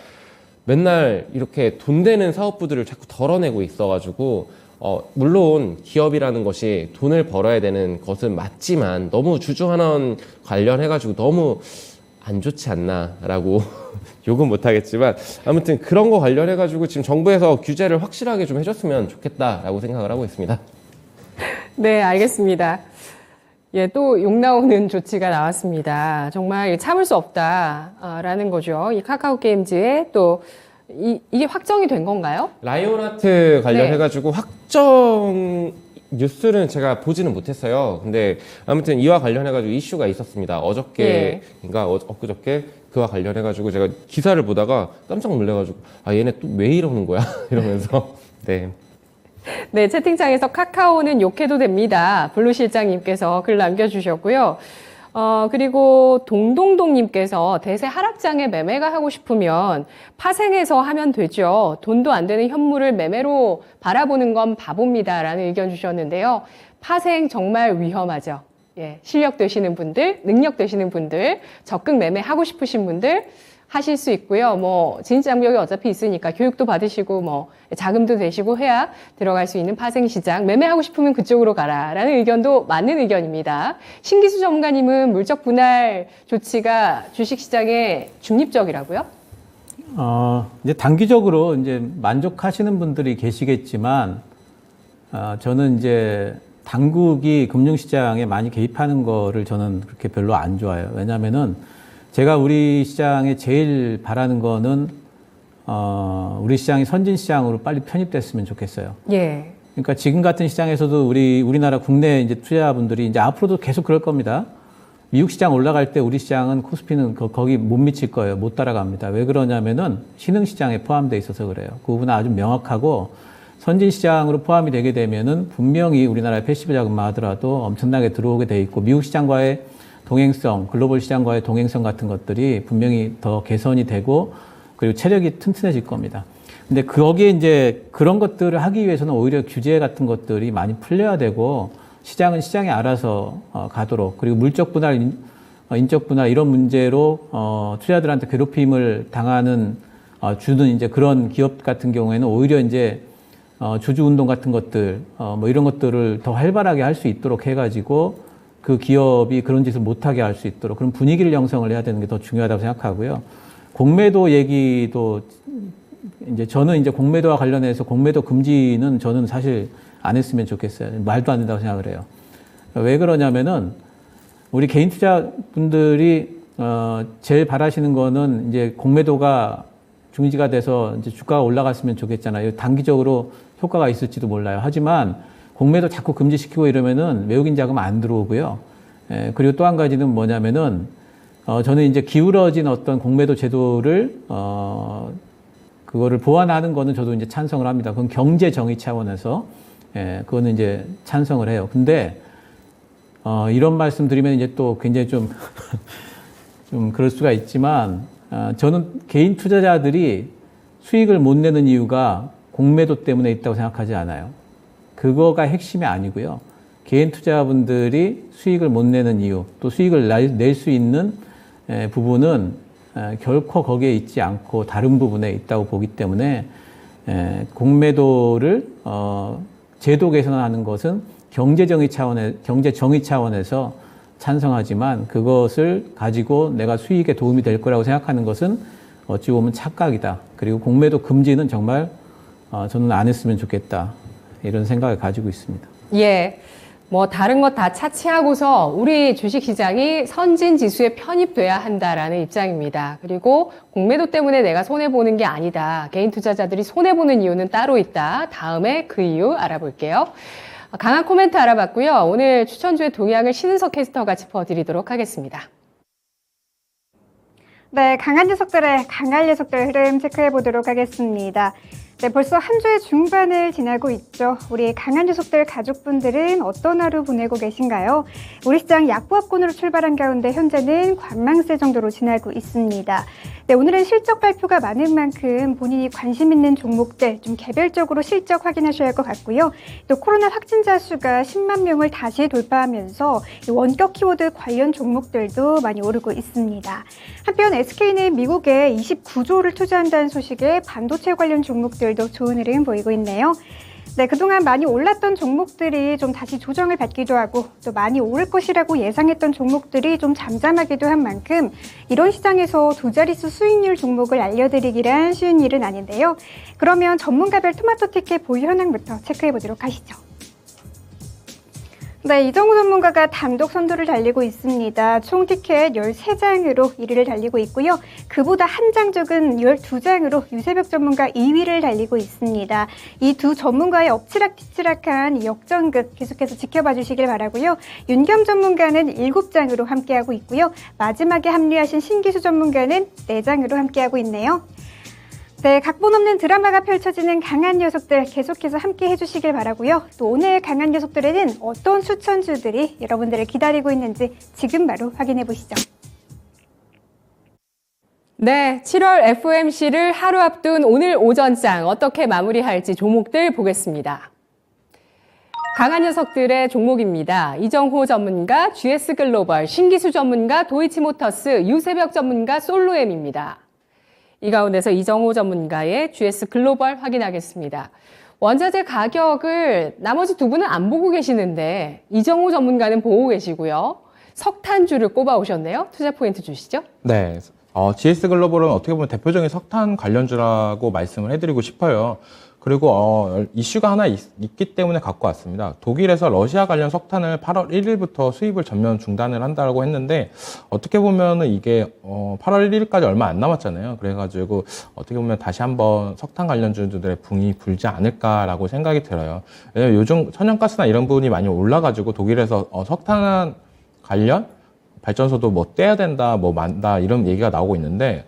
맨날 이렇게 돈 되는 사업부들을 자꾸 덜어내고 있어가지고, 물론 기업이라는 것이 돈을 벌어야 되는 것은 맞지만 너무 주주 환원 관련해가지고 너무 안 좋지 않나라고 욕은 못하겠지만, 아무튼 그런 거 관련해가지고 지금 정부에서 규제를 확실하게 좀 해줬으면 좋겠다라고 생각을 하고 있습니다. 네, 알겠습니다. 예, 또 욕 나오는 조치가 나왔습니다. 정말 참을 수 없다라는 거죠. 이 카카오 게임즈에 또 이게 확정이 된 건가요? 라이온하트 관련해가지고 확정 뉴스는 제가 보지는 못했어요. 근데 아무튼 이와 관련해가지고 이슈가 있었습니다. 어저께인가 엊그저께 그와 관련해가지고 제가 기사를 보다가 깜짝 놀래가지고 아, 얘네 또 왜 이러는 거야? 이러면서 네. 네, 채팅창에서 카카오는 욕해도 됩니다. 블루 실장님께서 글 남겨주셨고요. 그리고 동동동님께서 대세 하락장에 매매가 하고 싶으면 파생해서 하면 되죠. 돈도 안 되는 현물을 매매로 바라보는 건 바보입니다. 라는 의견 주셨는데요. 파생 정말 위험하죠. 예, 실력 되시는 분들, 능력 되시는 분들, 적극 매매하고 싶으신 분들, 하실 수 있고요. 뭐 진입장벽이 어차피 있으니까 교육도 받으시고 뭐 자금도 되시고 해야 들어갈 수 있는 파생시장, 매매하고 싶으면 그쪽으로 가라라는 의견도 맞는 의견입니다. 신기수 전문가님은 물적 분할 조치가 주식시장에 중립적이라고요? 이제 단기적으로 이제 만족하시는 분들이 계시겠지만, 저는 이제 당국이 금융시장에 많이 개입하는 거를 저는 그렇게 별로 안 좋아해요. 왜냐면은 제가 우리 시장에 제일 바라는 거는, 우리 시장이 선진시장으로 빨리 편입됐으면 좋겠어요. 예. 그러니까 지금 같은 시장에서도 우리나라 국내 이제 투자분들이 이제 앞으로도 계속 그럴 겁니다. 미국 시장 올라갈 때 우리 시장은 코스피는 거기 못 미칠 거예요. 못 따라갑니다. 왜 그러냐면은 신흥시장에 포함되어 있어서 그래요. 그 부분은 아주 명확하고, 선진시장으로 포함이 되게 되면은 분명히 우리나라의 패시브 자금만 하더라도 엄청나게 들어오게 돼 있고, 미국 시장과의 동행성, 글로벌 시장과의 동행성 같은 것들이 분명히 더 개선이 되고, 그리고 체력이 튼튼해질 겁니다. 근데 거기에 이제 그런 것들을 하기 위해서는 오히려 규제 같은 것들이 많이 풀려야 되고, 시장은 시장에 알아서 가도록, 그리고 물적 분할, 인적 분할 이런 문제로 투자자들한테 괴롭힘을 당하는 주는 이제 그런 기업 같은 경우에는 오히려 이제 주주 운동 같은 것들, 뭐 이런 것들을 더 활발하게 할 수 있도록 해가지고 그 기업이 그런 짓을 못하게 할 수 있도록 그런 분위기를 형성을 해야 되는 게 더 중요하다고 생각하고요. 공매도 얘기도 이제 저는 이제 공매도와 관련해서 공매도 금지는 저는 사실 안 했으면 좋겠어요. 말도 안 된다고 생각을 해요. 왜 그러냐면은 우리 개인 투자분들이 제일 바라시는 거는 이제 공매도가 중지가 돼서 이제 주가가 올라갔으면 좋겠잖아요. 단기적으로 효과가 있을지도 몰라요. 하지만 공매도 자꾸 금지시키고 이러면은 외국인 자금 안 들어오고요. 그리고 또 한 가지는 뭐냐면은 저는 이제 기울어진 어떤 공매도 제도를 그거를 보완하는 거는 저도 이제 찬성을 합니다. 그건 경제 정의 차원에서 그거는 이제 찬성을 해요. 근데 이런 말씀 드리면 이제 또 굉장히 좀 그럴 수가 있지만 저는 개인 투자자들이 수익을 못 내는 이유가 공매도 때문에 있다고 생각하지 않아요. 그거가 핵심이 아니고요. 개인 투자자분들이 수익을 못 내는 이유, 또 수익을 낼 수 있는 부분은 결코 거기에 있지 않고 다른 부분에 있다고 보기 때문에 공매도를 제도 개선하는 것은 경제 정의 차원에서 찬성하지만 그것을 가지고 내가 수익에 도움이 될 거라고 생각하는 것은 어찌 보면 착각이다. 그리고 공매도 금지는 정말 저는 안 했으면 좋겠다. 이런 생각을 가지고 있습니다. 예. 뭐 다른 것 다 차치하고서 우리 주식시장이 선진 지수에 편입돼야 한다라는 입장입니다. 그리고 공매도 때문에 내가 손해보는 게 아니다. 개인 투자자들이 손해보는 이유는 따로 있다. 다음에 그 이유 알아볼게요. 강한 코멘트 알아봤고요. 오늘 추천주의 동향을 신은석 캐스터가 짚어드리도록 하겠습니다. 네, 강한 녀석들의 강할 녀석들 흐름 체크해 보도록 하겠습니다. 네, 벌써 한 주의 중반을 지나고 있죠. 우리 강한 녀석들 가족분들은 어떤 하루 보내고 계신가요? 우리 시장 약보합권으로 출발한 가운데 현재는 관망세 정도로 지나고 있습니다. 네, 오늘은 실적 발표가 많은 만큼 본인이 관심 있는 종목들 좀 개별적으로 실적 확인하셔야 할 것 같고요. 또 코로나 확진자 수가 10만 명을 다시 돌파하면서 원격 키워드 관련 종목들도 많이 오르고 있습니다. 한편 SK는 미국에 29조를 투자한다는 소식에 반도체 관련 종목들도 좋은 흐름 보이고 있네요. 네, 그동안 많이 올랐던 종목들이 좀 다시 조정을 받기도 하고 또 많이 오를 것이라고 예상했던 종목들이 좀 잠잠하기도 한 만큼 이런 시장에서 두 자릿수 수익률 종목을 알려드리기란 쉬운 일은 아닌데요. 그러면 전문가별 토마토 티켓 보유 현황부터 체크해 보도록 하시죠. 네, 이정우 전문가가 단독 선두를 달리고 있습니다. 총 티켓 13장으로 1위를 달리고 있고요. 그보다 한 장 적은 12장으로 유세벽 전문가 2위를 달리고 있습니다. 이 두 전문가의 엎치락뒤치락한 역전극 계속해서 지켜봐 주시길 바라고요. 윤겸 전문가는 7장으로 함께하고 있고요. 마지막에 합류하신 신기수 전문가는 4장으로 함께하고 있네요. 네, 각본 없는 드라마가 펼쳐지는 강한 녀석들 계속해서 함께 해주시길 바라고요. 또 오늘 강한 녀석들에는 어떤 추천주들이 여러분들을 기다리고 있는지 지금 바로 확인해 보시죠. 네, 7월 FOMC를 하루 앞둔 오늘 오전장 어떻게 마무리할지 종목들 보겠습니다. 강한 녀석들의 종목입니다. 이정호 전문가, GS글로벌, 신기수 전문가, 도이치모터스, 유세벽 전문가, 솔로엠입니다. 이 가운데서 이정호 전문가의 GS글로벌 확인하겠습니다. 원자재 가격을 나머지 두 분은 안 보고 계시는데 이정호 전문가는 보고 계시고요. 석탄주를 꼽아오셨네요. 투자 포인트 주시죠. 네. GS글로벌은 어떻게 보면 대표적인 석탄 관련주라고 말씀을 해드리고 싶어요. 그리고 이슈가 하나 있기 때문에 갖고 왔습니다. 독일에서 러시아 관련 석탄을 8월 1일부터 수입을 전면 중단을 한다고 했는데 어떻게 보면은 이게 8월 1일까지 얼마 안 남았잖아요. 그래가지고 어떻게 보면 다시 한번 석탄 관련주들의 붕이 불지 않을까라고 생각이 들어요. 왜냐면 요즘 천연가스나 이런 부분이 많이 올라가지고 독일에서 석탄 관련 발전소도 뭐 떼야 된다, 뭐 만다 이런 얘기가 나오고 있는데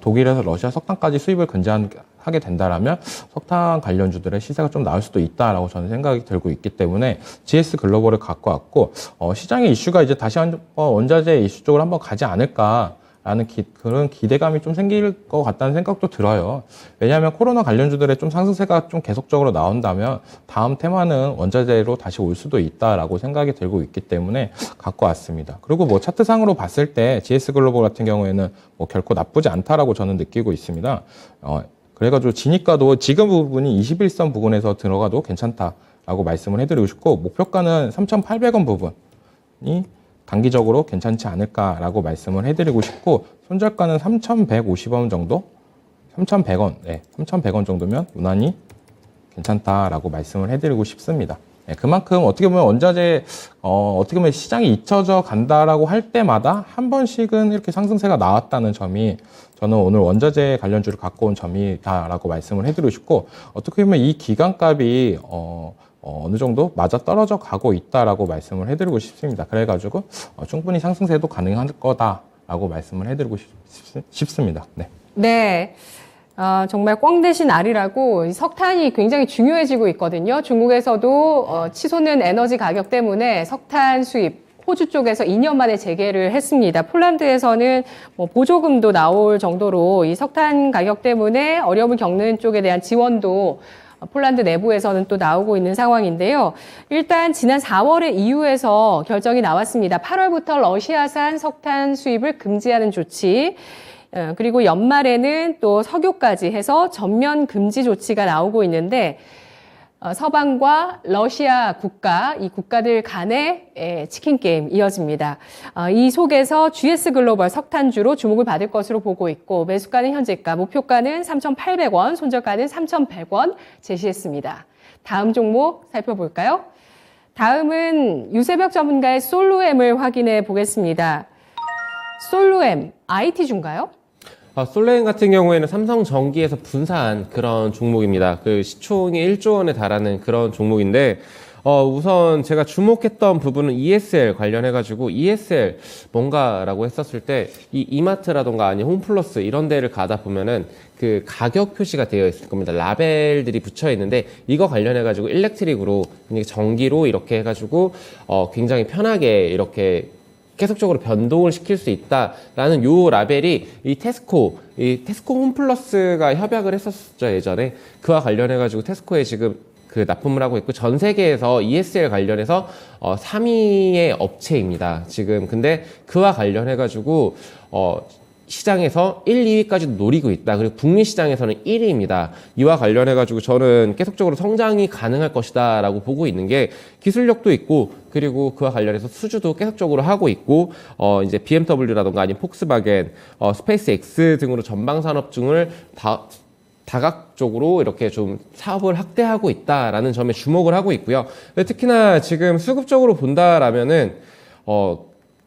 독일에서 러시아 석탄까지 수입을 근제하게 된다라면 석탄 관련주들의 시세가 좀 나올 수도 있다라고 저는 생각이 들고 있기 때문에 GS글로벌을 갖고 왔고 시장의 이슈가 이제 다시 한번 원자재 이슈 쪽으로 한번 가지 않을까. 라는 그런 기대감이 좀 생길 것 같다는 생각도 들어요. 왜냐하면 코로나 관련주들의 좀 상승세가 좀 계속적으로 나온다면 다음 테마는 원자재로 다시 올 수도 있다라고 생각이 들고 있기 때문에 갖고 왔습니다. 그리고 뭐 차트상으로 봤을 때 GS글로벌 같은 경우에는 뭐 결코 나쁘지 않다라고 저는 느끼고 있습니다. 그래가지고 지니까도 지금 부분이 21선 부근에서 들어가도 괜찮다라고 말씀을 해드리고 싶고 목표가는 3,800원 부분이 단기적으로 괜찮지 않을까라고 말씀을 해드리고 싶고 손절가는 3,150원 정도? 3,100원, 네, 3,100원 정도면 무난히 괜찮다라고 말씀을 해드리고 싶습니다. 네, 그만큼 어떻게 보면 원자재 어떻게 보면 시장이 잊혀져 간다라고 할 때마다 한 번씩은 이렇게 상승세가 나왔다는 점이 저는 오늘 원자재 관련주를 갖고 온 점이다라고 말씀을 해드리고 싶고 어떻게 보면 이 기간값이 어느 정도 맞아 떨어져 가고 있다라고 말씀을 해드리고 싶습니다. 그래가지고 충분히 상승세도 가능할 거다라고 말씀을 해드리고 싶습니다. 네. 네. 정말 꽝 대신 알이라고 석탄이 굉장히 중요해지고 있거든요. 중국에서도 치솟는 에너지 가격 때문에 석탄 수입 호주 쪽에서 2년 만에 재개를 했습니다. 폴란드에서는 뭐 보조금도 나올 정도로 이 석탄 가격 때문에 어려움을 겪는 쪽에 대한 지원도 폴란드 내부에서는 또 나오고 있는 상황인데요. 일단 지난 4월에 EU에서 결정이 나왔습니다. 8월부터 러시아산 석탄 수입을 금지하는 조치, 그리고 연말에는 또 석유까지 해서 전면 금지 조치가 나오고 있는데 서방과 러시아 국가, 이 국가들 간의 치킨 게임 이어집니다. 이 속에서 GS 글로벌 석탄주로 주목을 받을 것으로 보고 있고 매수가는 현재가, 목표가는 3,800원, 손절가는 3,100원 제시했습니다. 다음 종목 살펴볼까요? 다음은 유세벽 전문가의 솔루엠을 확인해 보겠습니다. 솔루엠, IT주인가요? 솔레인 같은 경우에는 삼성전기에서 분사한 그런 종목입니다. 그 시총이 1조 원에 달하는 그런 종목인데, 우선 제가 주목했던 부분은 ESL 관련해가지고, ESL 뭔가라고 했었을 때, 이 이마트라던가 아니 홈플러스 이런 데를 가다 보면은 그 가격 표시가 되어 있을 겁니다. 라벨들이 붙여 있는데, 이거 관련해가지고 일렉트릭으로, 전기로 이렇게 해가지고, 굉장히 편하게 이렇게 계속적으로 변동을 시킬 수 있다라는 요 라벨이 이 테스코 홈플러스가 협약을 했었죠, 예전에. 그와 관련해가지고 테스코에 지금 그 납품을 하고 있고, 전 세계에서 ESL 관련해서 3위의 업체입니다, 지금. 근데 그와 관련해가지고, 시장에서 1, 2위까지도 노리고 있다. 그리고 북미 시장에서는 1위입니다. 이와 관련해가지고 저는 계속적으로 성장이 가능할 것이다 라고 보고 있는 게, 기술력도 있고, 그리고 그와 관련해서 수주도 계속적으로 하고 있고, 이제 BMW라던가 아니면 폭스바겐, 스페이스X 등으로 전방 산업 중을 다각적으로 이렇게 좀 사업을 확대하고 있다라는 점에 주목을 하고 있고요. 특히나 지금 수급적으로 본다라면은,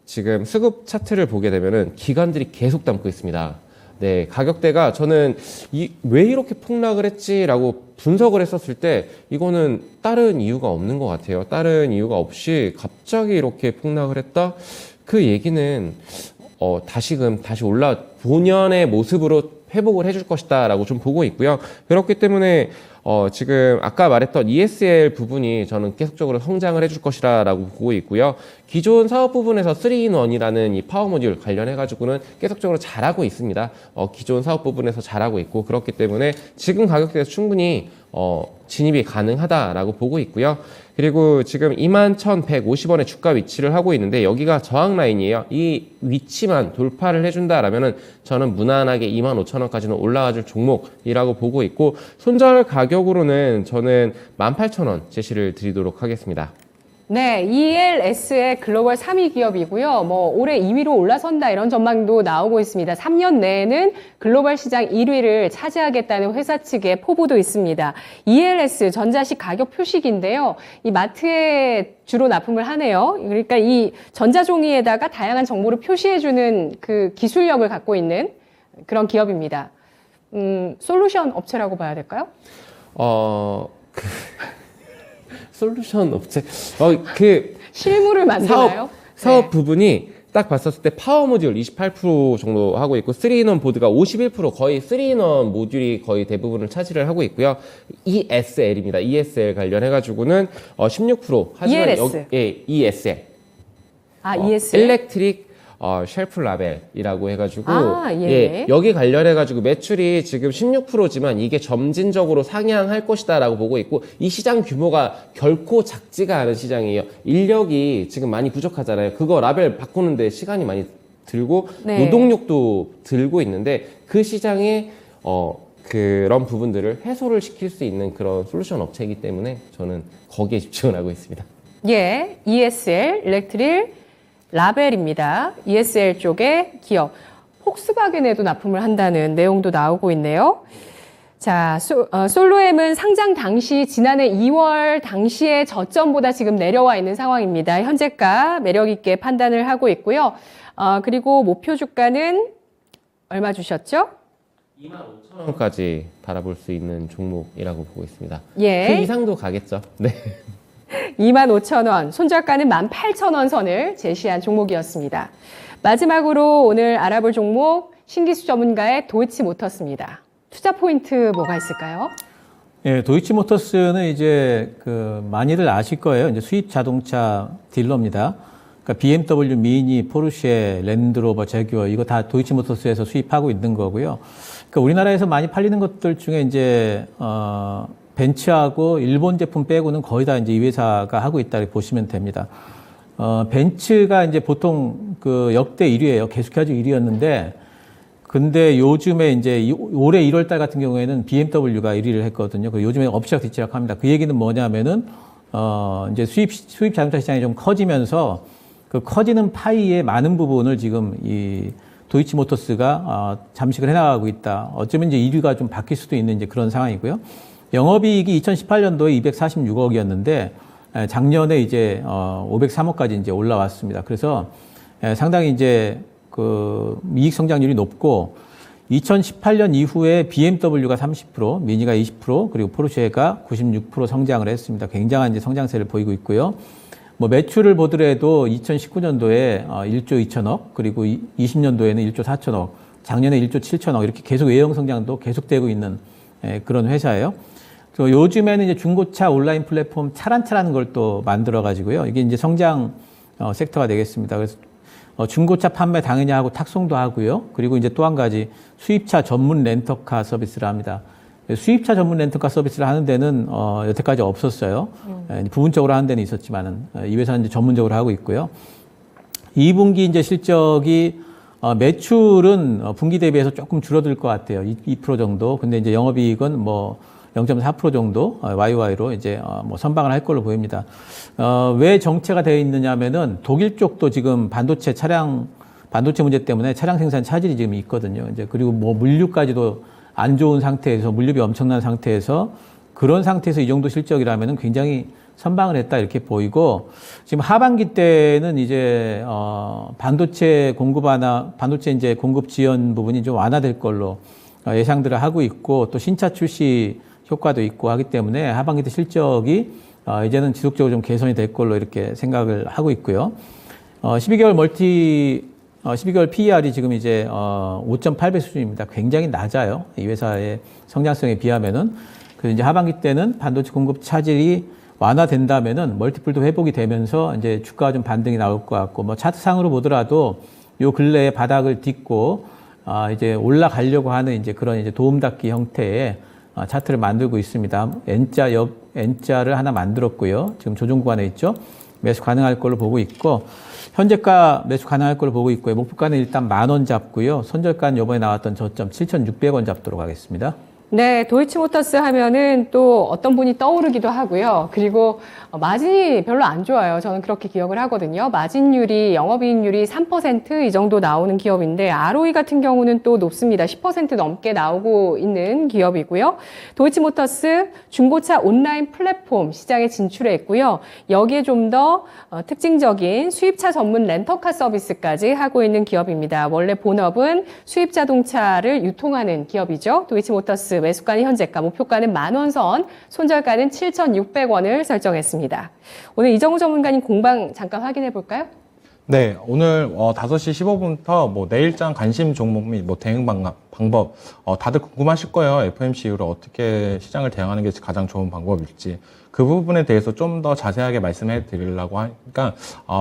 지금 수급 차트를 보게 되면은 기관들이 계속 담고 있습니다. 네, 가격대가 저는 왜 이렇게 폭락을 했지라고 분석을 했었을 때 이거는 다른 이유가 없는 것 같아요. 다른 이유가 없이 갑자기 이렇게 폭락을 했다? 그 얘기는 다시 본연의 모습으로 회복을 해줄 것이다 라고 좀 보고 있고요. 그렇기 때문에 지금 아까 말했던 ESL 부분이 저는 계속적으로 성장을 해줄 것이라 라고 보고 있고요. 기존 사업 부분에서 3-in-1이라는 이 파워 모듈 관련해가지고는 계속적으로 잘하고 있습니다. 기존 사업 부분에서 잘하고 있고, 그렇기 때문에 지금 가격대에서 충분히 진입이 가능하다라고 보고 있고요. 그리고 지금 21,150원의 주가 위치를 하고 있는데, 여기가 저항 라인이에요. 이 위치만 돌파를 해준다라면은 저는 무난하게 25,000원까지는 올라가줄 종목이라고 보고 있고, 손절 가격으로는 저는 18,000원 제시를 드리도록 하겠습니다. 네, ELS의 글로벌 3위 기업이고요. 뭐 올해 2위로 올라선다 이런 전망도 나오고 있습니다. 3년 내에는 글로벌 시장 1위를 차지하겠다는 회사 측의 포부도 있습니다. ELS 전자식 가격 표식인데요. 이 마트에 주로 납품을 하네요. 그러니까 이 전자종이에다가 다양한 정보를 표시해주는 그 기술력을 갖고 있는 그런 기업입니다. 솔루션 업체라고 봐야 될까요? 솔루션 업체. 실물을 만드나요? 사업 네. 부분이 딱 봤었을 때 파워 모듈 28% 정도 하고 있고, 3-in-1 보드가 51%, 거의 3-in-1 모듈이 거의 대부분을 차지를 하고 있고요. ESL입니다. ESL 관련해가지고는 16%. 하지만 ELS. ESL. ESL? 일렉트릭 쉘프 라벨이라고 해가지고, 예. 여기 관련해가지고 매출이 지금 16%지만 이게 점진적으로 상향할 것이다라고 보고 있고, 이 시장 규모가 결코 작지가 않은 시장이에요. 인력이 지금 많이 부족하잖아요. 그거 라벨 바꾸는데 시간이 많이 들고, 네. 노동력도 들고 있는데, 그 시장에 그런 부분들을 해소를 시킬 수 있는 그런 솔루션 업체이기 때문에 저는 거기에 집중을 하고 있습니다. 예, ESL, 일렉트릴, 라벨입니다. ESL 쪽의 기업. 폭스바겐에도 납품을 한다는 내용도 나오고 있네요. 자, 솔로엠은 상장 당시 지난해 2월 당시의 저점보다 지금 내려와 있는 상황입니다. 현재가 매력 있게 판단을 하고 있고요. 그리고 목표 주가는 얼마 주셨죠? 25,000원까지 바라볼 수 있는 종목이라고 보고 있습니다. 예. 그 이상도 가겠죠. 네. 25,000원, 손절가는 18,000원 선을 제시한 종목이었습니다. 마지막으로 오늘 알아볼 종목 신기수 전문가의 도이치모터스입니다. 투자 포인트 뭐가 있을까요? 예, 도이치모터스는 이제 많이들 아실 거예요. 이제 수입 자동차 딜러입니다. 그러니까 BMW, 미니, 포르쉐, 랜드로버, 제규어 이거 다 도이치모터스에서 수입하고 있는 거고요. 그러니까 우리나라에서 많이 팔리는 것들 중에 이제 벤츠하고 일본 제품 빼고는 거의 다 이제 이 회사가 하고 있다 이렇게 보시면 됩니다. 벤츠가 이제 보통 그 역대 1위예요. 계속해가지고 1위였는데, 근데 요즘에 이제 올해 1월 달 같은 경우에는 BMW가 1위를 했거든요. 그 요즘에 엎치락 뒤치락 합니다. 그 얘기는 뭐냐면은, 이제 수입 자동차 시장이 좀 커지면서 그 커지는 파이의 많은 부분을 지금 이 도이치모터스가 잠식을 해나가고 있다. 어쩌면 이제 1위가 좀 바뀔 수도 있는 이제 그런 상황이고요. 영업이익이 2018년도에 246억이었는데, 작년에 이제 503억까지 이제 올라왔습니다. 그래서 상당히 이제 그 이익 성장률이 높고 2018년 이후에 BMW가 30%, 미니가 20%, 그리고 포르쉐가 96% 성장을 했습니다. 굉장한 이제 성장세를 보이고 있고요. 뭐 매출을 보더라도 2019년도에 1조 2천억, 그리고 20년도에는 1조 4천억, 작년에 1조 7천억 이렇게 계속 외형 성장도 계속되고 있는 그런 회사예요. 요즘에는 이제 중고차 온라인 플랫폼 차란차라는 걸 또 만들어 가지고요. 이게 이제 성장 섹터가 되겠습니다. 그래서 중고차 판매 당연히 하고 탁송도 하고요. 그리고 이제 또 한 가지 수입차 전문 렌터카 서비스를 합니다. 수입차 전문 렌터카 서비스를 하는 데는 여태까지 없었어요. 부분적으로 하는 데는 있었지만은 이 회사는 이제 전문적으로 하고 있고요. 2분기 이제 실적이 매출은 분기 대비해서 조금 줄어들 것 같아요. 2% 정도. 근데 이제 영업이익은 뭐 0.4% 정도 YY로 이제 뭐 선방을 할 걸로 보입니다. 왜 정체가 되어 있느냐면은 독일 쪽도 지금 반도체 문제 때문에 차량 생산 차질이 지금 있거든요. 이제 그리고 뭐 물류까지도 안 좋은 상태에서 물류비 엄청난 상태에서 그런 상태에서 이 정도 실적이라면은 굉장히 선방을 했다 이렇게 보이고 지금 하반기 때는 이제 반도체 이제 공급 지연 부분이 좀 완화될 걸로 예상들을 하고 있고 또 신차 출시 효과도 있고 하기 때문에 하반기 때 실적이 이제는 지속적으로 좀 개선이 될 걸로 이렇게 생각을 하고 있고요. 12개월 PER이 지금 이제 5.8배 수준입니다. 굉장히 낮아요. 이 회사의 성장성에 비하면은. 그래서 이제 하반기 때는 반도체 공급 차질이 완화된다면은 멀티플도 회복이 되면서 이제 주가가 좀 반등이 나올 것 같고 뭐 차트상으로 보더라도 요 근래에 바닥을 딛고 이제 올라가려고 하는 이제 그런 이제 도움닫기 형태의 차트를 만들고 있습니다. N자를 하나 만들었고요. 지금 조정 구간에 있죠. 매수 가능할 걸로 보고 있고 현재가 매수 가능할 걸로 보고 있고요. 목표가는 일단 10,000원 잡고요. 선절가는 이번에 나왔던 저점 7,600원 잡도록 하겠습니다. 네, 도이치모터스 하면은 또 어떤 분이 떠오르기도 하고요. 그리고 마진이 별로 안 좋아요. 저는 그렇게 기억을 하거든요. 마진율이, 영업이익률이 3% 이 정도 나오는 기업인데 ROE 같은 경우는 또 높습니다. 10% 넘게 나오고 있는 기업이고요. 도이치모터스 중고차 온라인 플랫폼 시장에 진출해 있고요. 여기에 좀 더 특징적인 수입차 전문 렌터카 서비스까지 하고 있는 기업입니다. 원래 본업은 수입 자동차를 유통하는 기업이죠. 도이치모터스 매수가는 현재가, 목표가는 10,000원 선, 손절가는 7,600원을 설정했습니다. 오늘 이정우 전문가님 공방 잠깐 확인해 볼까요? 네, 오늘 5시 15분부터 뭐 내일장 관심 종목 및 뭐 대응 방법 다들 궁금하실 거예요. FOMC 이후로 어떻게 시장을 대응하는 게 가장 좋은 방법일지 그 부분에 대해서 좀 더 자세하게 말씀해 드리려고 하니까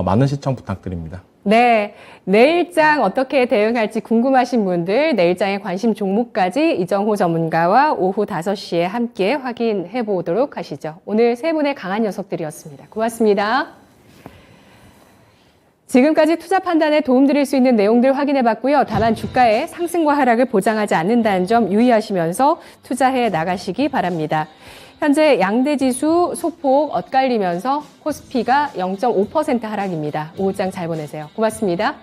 많은 시청 부탁드립니다. 네, 내일장 어떻게 대응할지 궁금하신 분들 내일장의 관심 종목까지 이정호 전문가와 오후 5시에 함께 확인해 보도록 하시죠. 오늘 세 분의 강한 녀석들이었습니다. 고맙습니다. 지금까지 투자 판단에 도움드릴 수 있는 내용들 확인해 봤고요. 다만 주가의 상승과 하락을 보장하지 않는다는 점 유의하시면서 투자해 나가시기 바랍니다. 현재 양대지수 소폭 엇갈리면서 코스피가 0.5% 하락입니다. 오후장 잘 보내세요. 고맙습니다.